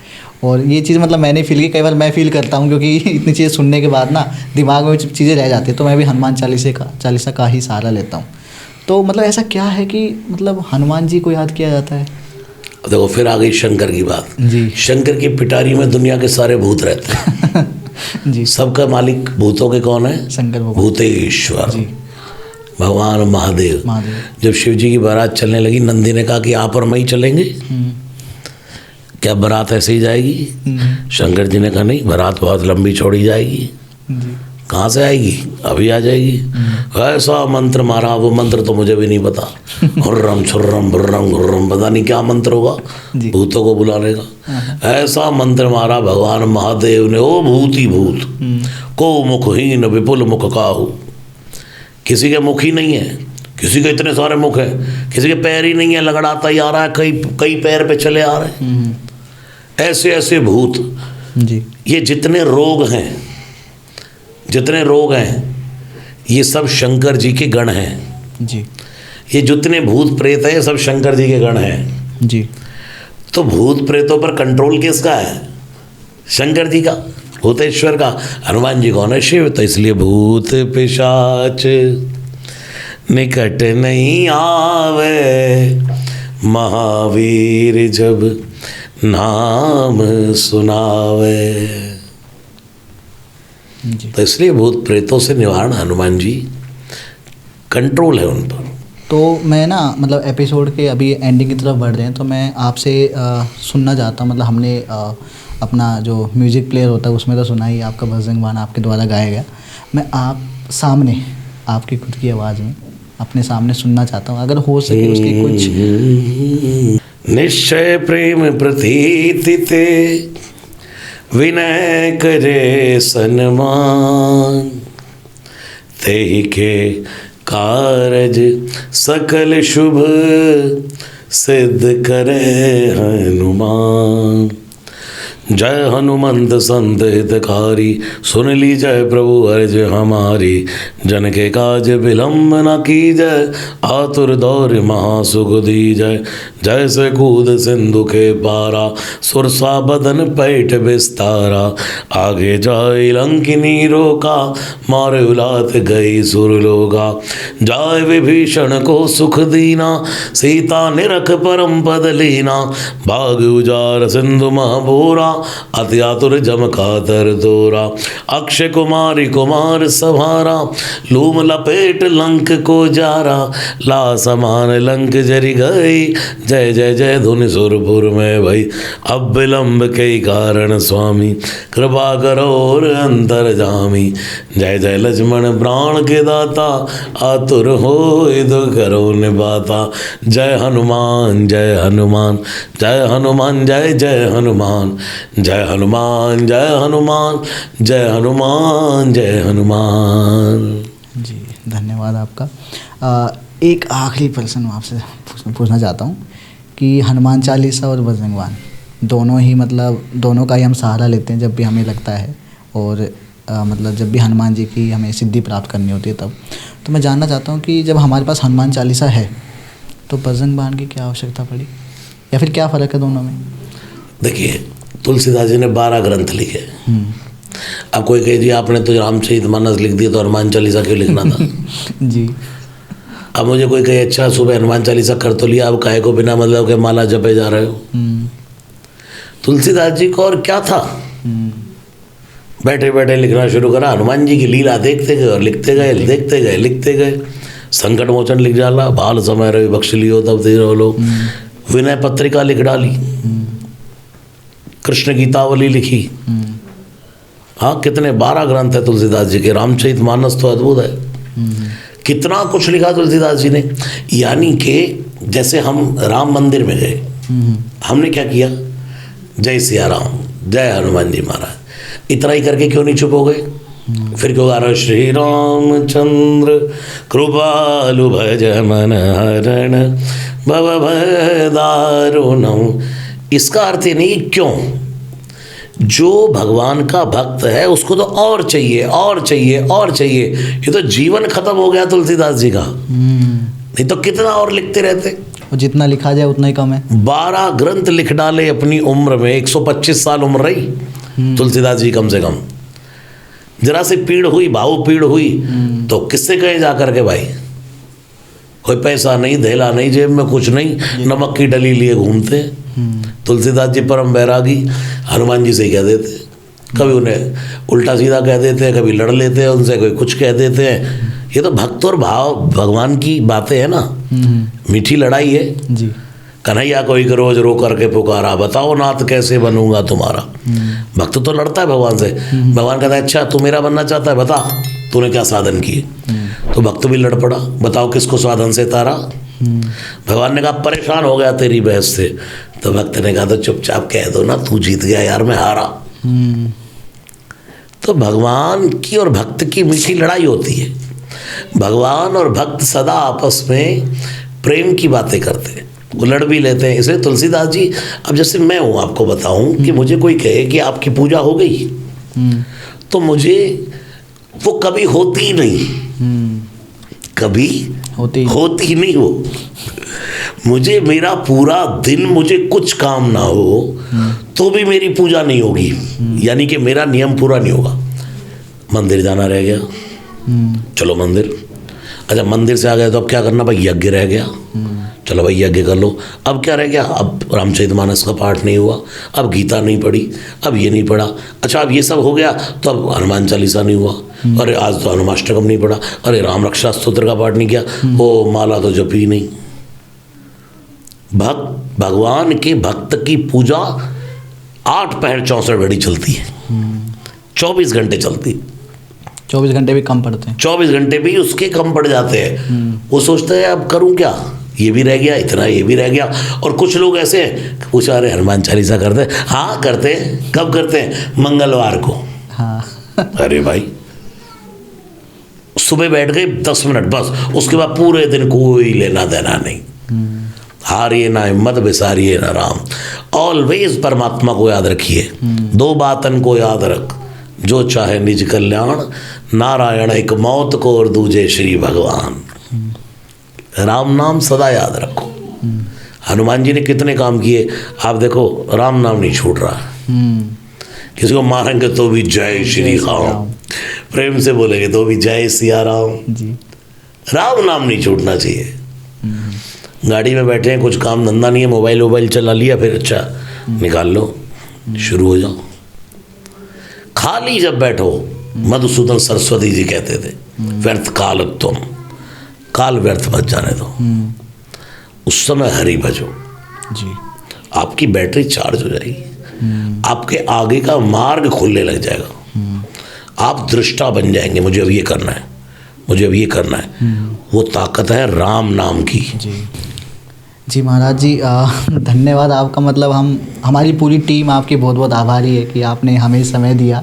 B: और ये चीज़ मतलब मैंने फील की, कई बार मैं फील करता हूँ, क्योंकि इतनी चीज़ें सुनने के बाद ना दिमाग में चीज़ें रह जाती हैं, तो मैं भी हनुमान चालीसा का ही सहारा लेता हूँ। तो मतलब ऐसा क्या है कि मतलब हनुमान जी को याद किया जाता है?
A: देखो फिर आ गई शंकर की बात
B: जी।
A: शंकर की पिटारी में दुनिया के सारे भूत रहते हैं
B: जी।
A: सबका मालिक भूतों के कौन है?
B: शंकर भगवान।
A: भूतेश्वर
B: जी।
A: भगवान महादेव। जब शिव जी की बारात चलने लगी, नंदी ने कहा कि आप और मैं ही चलेंगे, क्या बारात ऐसे ही जाएगी? शंकर जी ने कहा नहीं, बारात बहुत लंबी चौड़ी जाएगी। कहाँ से आएगी? अभी आ जाएगी। ऐसा मंत्र मारा, वो मंत्र तो मुझे भी नहीं पता, हुर्रम छुर्रम बुर्रम गुर्रम, पता नहीं क्या मंत्र होगा भूतों को बुलाने का। ऐसा मंत्र मारा भगवान महादेव ने, ओ भूत ही भूत, को मुखहीन विपुल मुख काहू। किसी के मुख ही नहीं है, किसी के इतने सारे मुख हैं, किसी के पैर ही नहीं है, लगड़ाता ही आ रहा है, कई पैर पे चले आ रहे हैं। ऐसे ऐसे भूत
B: जी।
A: ये जितने रोग हैं ये सब शंकर जी के गण हैं
B: जी।
A: ये जितने भूत प्रेत हैं सब शंकर जी के गण हैं
B: जी।
A: तो भूत प्रेतों पर कंट्रोल किसका है? शंकर जी का, भूतेश्वर का। हनुमान जी कौन है? शिव। तो इसलिए भूत पिशाच निकट नहीं आवे, महावीर जब नाम सुनावे। तो इसलिए भूत प्रेतों से निवारण हनुमान जी, कंट्रोल है उन पर।
B: तो मैं ना मतलब एपिसोड के अभी एंडिंग की तरफ बढ़ रहे हैं, तो मैं आपसे सुनना चाहता हूँ, मतलब हमने अपना जो म्यूज़िक प्लेयर होता है उसमें तो सुना ही, आपका भजन गाना आपके द्वारा गाया गया। मैं आप सामने आपकी खुद की आवाज़ में अपने सामने सुनना चाहता हूँ, अगर हो सके उसकी कुछ।
A: निश्चय प्रेम प्रतीति ते विनय करे सन्मान, तेहि के कारज सकल शुभ सिद्ध करे हनुमान। जय हनुमंत संत हितकारी, सुन ली जय प्रभु अर्ज हमारी। जन के काज विलम्ब न कीजय, आतुर दौर महासुख दीजय। जैसे कूद सिंधु के पारा, सुरसा बदन पैठ विस्तारा। आगे जाय लंकिनी रोका, मारे उलात गई सुरलोगा। जाय विभीषण को सुख दीना, सीता निरख परम पद लीना। भाग उजार सिंधु महाबोरा, अति आतुर जम कातर तोरा। अक्षय कुमारी कुमार सभारा, लूम लपेट लंक को जारा। ला समान लंक जरि गई, जय जय जय धुनि सुरपुर में भई। अब विलंब के कारण स्वामी, कृपा करो और अंतर जामी। जय जय लक्ष्मण प्राण के दाता, आतुर हो दुख करो निबाता। जय हनुमान जय हनुमान, जय हनुमान जय जय हनुमान। जय हनुमान जय हनुमान, जय हनुमान जय हनुमान।
B: जी धन्यवाद आपका। एक आखिरी प्रश्न आपसे पूछना चाहता हूँ कि हनुमान चालीसा और बजरंगबाण दोनों ही मतलब दोनों का ही हम सहारा लेते हैं जब भी हमें लगता है, और मतलब जब भी हनुमान जी की हमें सिद्धि प्राप्त करनी होती है तब। तो मैं जानना चाहता हूँ कि जब हमारे पास हनुमान चालीसा है तो बजरंगबाण की क्या आवश्यकता पड़ी, या फिर क्या फ़र्क है दोनों में?
A: देखिए तुलसीदास जी ने 12 ग्रंथ लिखे। अब कोई कहे जी आपने तो रामचरितमानस लिख दिया तो हनुमान चालीसा क्यों लिखना था?
B: जी।
A: अब मुझे कोई कहे अच्छा सुबह हनुमान चालीसा कर तो लिया, अब काहे को बिना मतलब के माला जपे जा रहे हो? तुलसीदास जी को और क्या था, बैठे बैठे लिखना शुरू करा, हनुमान जी की लीला देखते गए और लिखते गए, देखते गए लिखते गए। संकट मोचन लिख डाला, बाल समय रवि बख्श लियो तब तेरो लो। विनय पत्रिका लिख डाली, कृष्ण गीतावली लिखी। हाँ कितने 12 ग्रंथ है तुलसीदास जी के। रामचरितमानस तो अद्भुत है, कितना कुछ लिखा तुलसीदास जी ने। यानी कि जैसे हम राम मंदिर में गए, हमने क्या किया, जय सिया राम, जय हनुमान जी महाराज, इतना ही करके क्यों नहीं चुप हो गए? फिर क्यों गा रहे श्री रामचंद्र कृपालु भज मन हरण भव भय दारुणम। इसका अर्थ ये नहीं क्यों, जो भगवान का भक्त है उसको तो और चाहिए और चाहिए और चाहिए। ये तो जीवन खत्म हो गया तुलसीदास जी का, नहीं तो कितना और लिखते रहते।
B: और जितना लिखा जाए उतना ही कम है।
A: 12 ग्रंथ लिख डाले अपनी उम्र में, 125 साल उम्र रही तुलसीदास जी कम से कम। जरा सी पीड़ हुई, भाव पीड़ हुई तो किससे कहे जा कर के भाई, कोई पैसा नहीं, धेला नहीं, जेब में कुछ नहीं, नमक की डली लिए घूमते। तुलसीदास जी परम बैरागी हनुमान जी से ही कह देते, कभी उन्हें उल्टा सीधा कह देते हैं, कभी लड़ लेते हैं उनसे, कोई कुछ कह देते हैं। ये तो भक्त और भाव भगवान की बातें हैं ना, मीठी लड़ाई है
B: जी।
A: कन्हैया को एक रोज रो करके पुकारा, बताओ नाथ कैसे बनूंगा तुम्हारा। भक्त तो लड़ता है भगवान से, भगवान कहता है अच्छा तू मेरा बनना चाहता है, बता तूने क्या साधन किए। तो भक्त भी लड़ पड़ा, बताओ किसको साधन से तारा। भगवान ने कहा परेशान हो गया तेरी बहस से। तो भक्त ने कहा तो चुपचाप कह दो ना तू जीत गया यार, मैं हारा। तो भगवान की और भक्त की मीठी लड़ाई होती है। भगवान और भक्त सदा आपस में प्रेम की बातें करते हैं, वो लड़ भी लेते हैं। इसलिए तुलसीदास जी, अब जैसे मैं हूँ, आपको बताऊं कि मुझे कोई कहे कि आपकी पूजा हो गई, तो मुझे वो कभी होती नहीं, कभी होती नहीं वो। मुझे मेरा पूरा दिन मुझे कुछ काम ना हो तो भी मेरी पूजा नहीं होगी, यानी कि मेरा नियम पूरा नहीं होगा। मंदिर जाना रह गया, चलो मंदिर। अच्छा मंदिर से आ गए तो अब क्या करना भाई, यज्ञ रह गया, चलो भाई यज्ञ कर लो। अब क्या रह गया, अब रामचरितमानस का पाठ नहीं हुआ, अब गीता नहीं पढ़ी, अब ये नहीं पढ़ा। अच्छा अब ये सब हो गया तो अब हनुमान चालीसा नहीं हुआ, अरे आज तो हनुमाष्टकम नहीं पढ़ा, अरे राम रक्षा स्तोत्र का पाठ नहीं किया, वो माला तो जपी नहीं। भगवान के भक्त की पूजा 8 पहर 64 घड़ी चलती है, 24 घंटे चलती है।
B: 24 घंटे भी कम पड़ते हैं,
A: 24 घंटे भी उसके कम पड़ जाते हैं। वो सोचते हैं अब करूं क्या, ये भी रह गया, इतना ये भी रह गया। और कुछ लोग ऐसे हैं, पूछा अरे हनुमान चालीसा करते हैं? हाँ करते हैं। कब करते हैं? मंगलवार को।
B: हाँ
A: अरे भाई सुबह बैठ गए 10 मिनट बस, उसके बाद पूरे दिन कोई लेना देना नहीं। हारिए ना हिम्मत, बिसारिए ना राम। ऑलवेज परमात्मा को याद रखिए। 2 बातन को याद रख, जो चाहे निज कल्याण, नारायण एक मौत को और दूजे श्री भगवान। राम नाम सदा याद रखो। हनुमान जी ने कितने काम किए, आप देखो राम नाम नहीं छूट रहा। किसी को मारेंगे तो भी जय श्री राम, प्रेम से बोलेंगे तो भी जय सिया राम
B: जी।
A: राम नाम नहीं छूटना चाहिए। गाड़ी में बैठे हैं, कुछ काम धंधा नहीं है, मोबाइल चला लिया, फिर अच्छा निकाल लो, शुरू हो जाओ। खाली जब बैठो, मधुसूदन सरस्वती जी कहते थे व्यर्थ काल तुम, काल व्यर्थ मत जाने दो, उस समय हरि भजो
B: जी।
A: आपकी बैटरी चार्ज हो जाएगी, आपके आगे का मार्ग खुलने लग जाएगा, आप दृष्टा बन जाएंगे। मुझे अब ये करना है, मुझे अब ये करना है। वो ताकत है राम नाम की।
B: जी महाराज जी, धन्यवाद आपका। मतलब हमारी पूरी टीम आपकी बहुत बहुत आभारी है कि आपने हमें समय दिया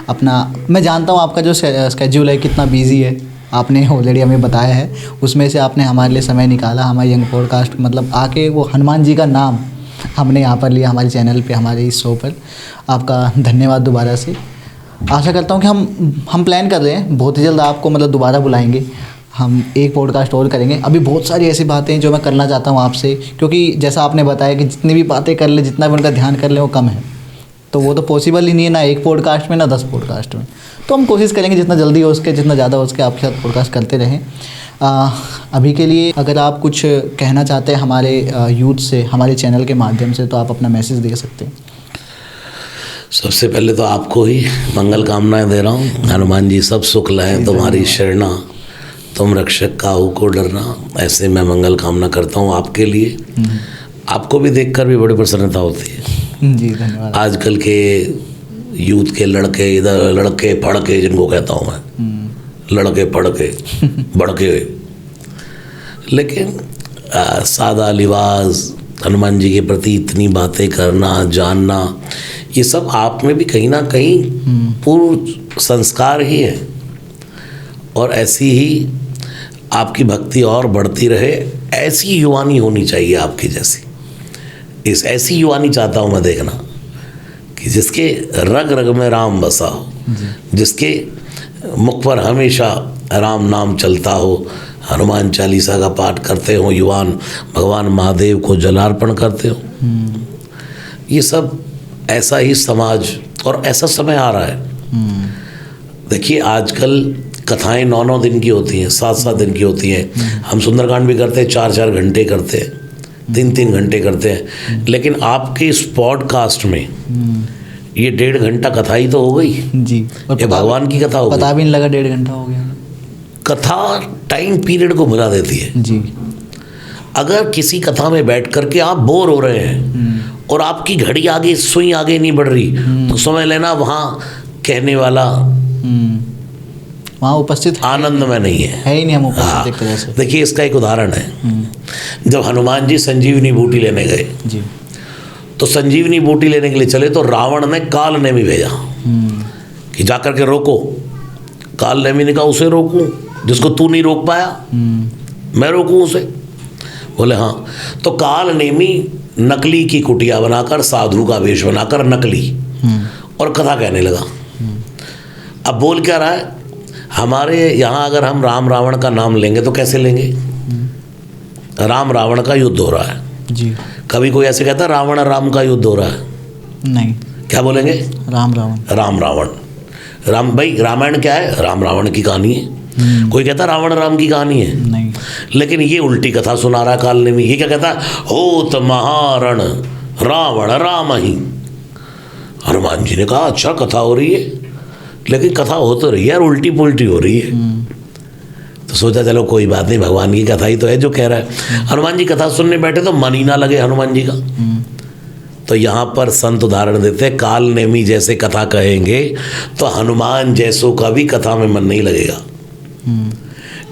B: अपना। मैं जानता हूँ आपका जो स्केड्यूल है कितना बिजी है, आपने ऑलरेडी हमें बताया है, उसमें से आपने हमारे लिए समय निकाला, हमारे यंग पॉडकास्ट मतलब आके वो हनुमान जी का नाम हमने यहाँ पर लिया, हमारे चैनल पे, हमारे इस शो पर। आपका धन्यवाद दोबारा से। आशा करता हूँ कि हम प्लान कर रहे हैं बहुत ही जल्द आपको मतलब दोबारा बुलाएंगे, हम एक पॉडकास्ट और करेंगे। अभी बहुत सारी ऐसी बातें हैं जो मैं करना चाहता हूँ आपसे, क्योंकि जैसा आपने बताया कि जितनी भी बातें कर ले, जितना भी उनका ध्यान कर ले वो कम है, तो वो तो पॉसिबल ही नहीं है ना एक पॉडकास्ट में ना 10 पॉडकास्ट में। तो हम कोशिश करेंगे जितना जल्दी हो सके, जितना ज़्यादा हो सके आपके साथ पॉडकास्ट करते रहें। अभी के लिए अगर आप कुछ कहना चाहते हैं हमारे यूथ से, हमारे चैनल के माध्यम से, तो आप अपना मैसेज दे सकते हैं।
A: सबसे पहले तो आपको ही मंगल कामनाएं दे रहा हूँ। हनुमान जी सब सुख लाएं तुम्हारी शरणा, तुम रक्षक काहू को डरना। ऐसे मैं मंगल कामना करता हूँ आपके लिए। आपको भी देखकर भी बड़ी प्रसन्नता होती है।
B: जी धन्यवाद।
A: आजकल के यूथ के लड़के, इधर लड़के फड़के जिनको कहता हूँ मैं, लड़के फड़के बड़के, लेकिन सादा लिबास, हनुमान जी के प्रति इतनी बातें करना, जानना, ये सब आप में भी कहीं ना कहीं पूर्व संस्कार ही है। और ऐसी ही आपकी भक्ति और बढ़ती रहे, ऐसी युवानी होनी चाहिए आपकी जैसी। इस ऐसी युवानी चाहता हूँ मैं देखना कि जिसके रग रग में राम बसा हो, जिसके मुख पर हमेशा राम नाम चलता हो, हनुमान चालीसा का पाठ करते हो, युवान भगवान महादेव को जलार्पण करते हो। ये सब ऐसा ही समाज और ऐसा समय आ रहा है। देखिए आजकल कथाएं 9-9 दिन की होती हैं, 7-7 दिन की होती हैं। हम सुंदरकांड भी करते हैं, 4-4 घंटे करते हैं, 3-3 घंटे करते हैं। लेकिन आपके इस पॉडकास्ट में ये 1.5 घंटा कथा ही तो हो गई
B: जी।
A: ये भगवान की कथा हो गई।
B: पता भी नहीं लगा 1.5 घंटा हो गया।
A: कथा टाइम पीरियड को भुला देती है
B: जी।
A: अगर किसी कथा में बैठ करके आप बोर हो रहे हैं और आपकी घड़ी आगे सुई आगे नहीं बढ़ रही, तो समझ लेना वहाँ कहने वाला
B: वहाँ उपस्थित
A: आनंद में नहीं है
B: ही नहीं। हम उपस्थित एक तरह से।
A: देखिए इसका एक उदाहरण है, जब हनुमान जी संजीवनी बूटी लेने गए
B: जी।
A: तो संजीवनी बूटी लेने के लिए चले तो रावण ने काल नेमी भेजा कि जाकर के रोको। काल नेमी ने कहा उसे रोकूं जिसको तू नहीं रोक पाया, मैं रोकूं उसे? बोले हाँ। तो काल नेमी नकली की कुटिया बनाकर, साधु का वेश बनाकर नकली, और कथा कहने लगा। अब बोल क्या रहा है, हमारे यहाँ अगर हम राम रावण का नाम लेंगे तो कैसे लेंगे? राम रावण का युद्ध हो रहा है
B: जी।
A: कभी कोई ऐसे कहता है रावण राम का युद्ध हो रहा है?
B: नहीं।
A: क्या बोलेंगे?
B: राम रावण।
A: राम रावण। राम भाई रामायण क्या है? राम रावण की कहानी है। कोई कहता रावण राम की कहानी है?
B: नहीं।
A: लेकिन ये उल्टी कथा सुना रहा है काल ने भी। ये क्या कहता है? होत महारण रावण राम ही। हनुमान जी ने कहा अच्छा कथा हो रही है, लेकिन कथा हो तो रही है यार, उल्टी पुल्टी हो रही है। तो सोचा चलो कोई बात नहीं, भगवान की कथा ही तो है जो कह रहा है। हनुमान जी कथा सुनने बैठे तो मन ही ना लगे हनुमान जी का। तो यहाँ पर संत उदाहरण देते हैं, काल नेमी जैसे कथा कहेंगे तो हनुमान जैसों का भी कथा में मन नहीं लगेगा।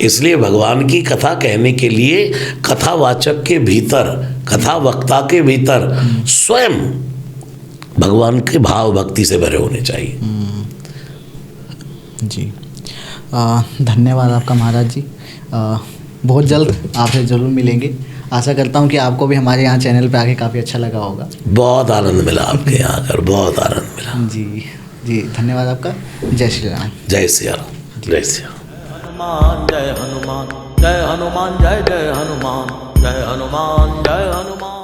A: इसलिए भगवान की कथा कहने के लिए कथावाचक के भीतर, कथा वक्ता के भीतर स्वयं भगवान के भाव भक्ति से भरे होने चाहिए।
B: जी। धन्यवाद आपका महाराज जी। बहुत जल्द आपसे ज़रूर मिलेंगे। आशा करता हूँ कि आपको भी हमारे यहाँ चैनल पे आके काफ़ी अच्छा लगा होगा।
A: बहुत आनंद मिला आपके यहाँ आकर, बहुत आनंद मिला।
B: जी जी, धन्यवाद आपका। जय श्री राम।
A: जय सिया राम। जय सिया राम।
C: हनुमान जय हनुमान, जय हनुमान जय जय हनुमान, जय हनुमान जय हनुमान।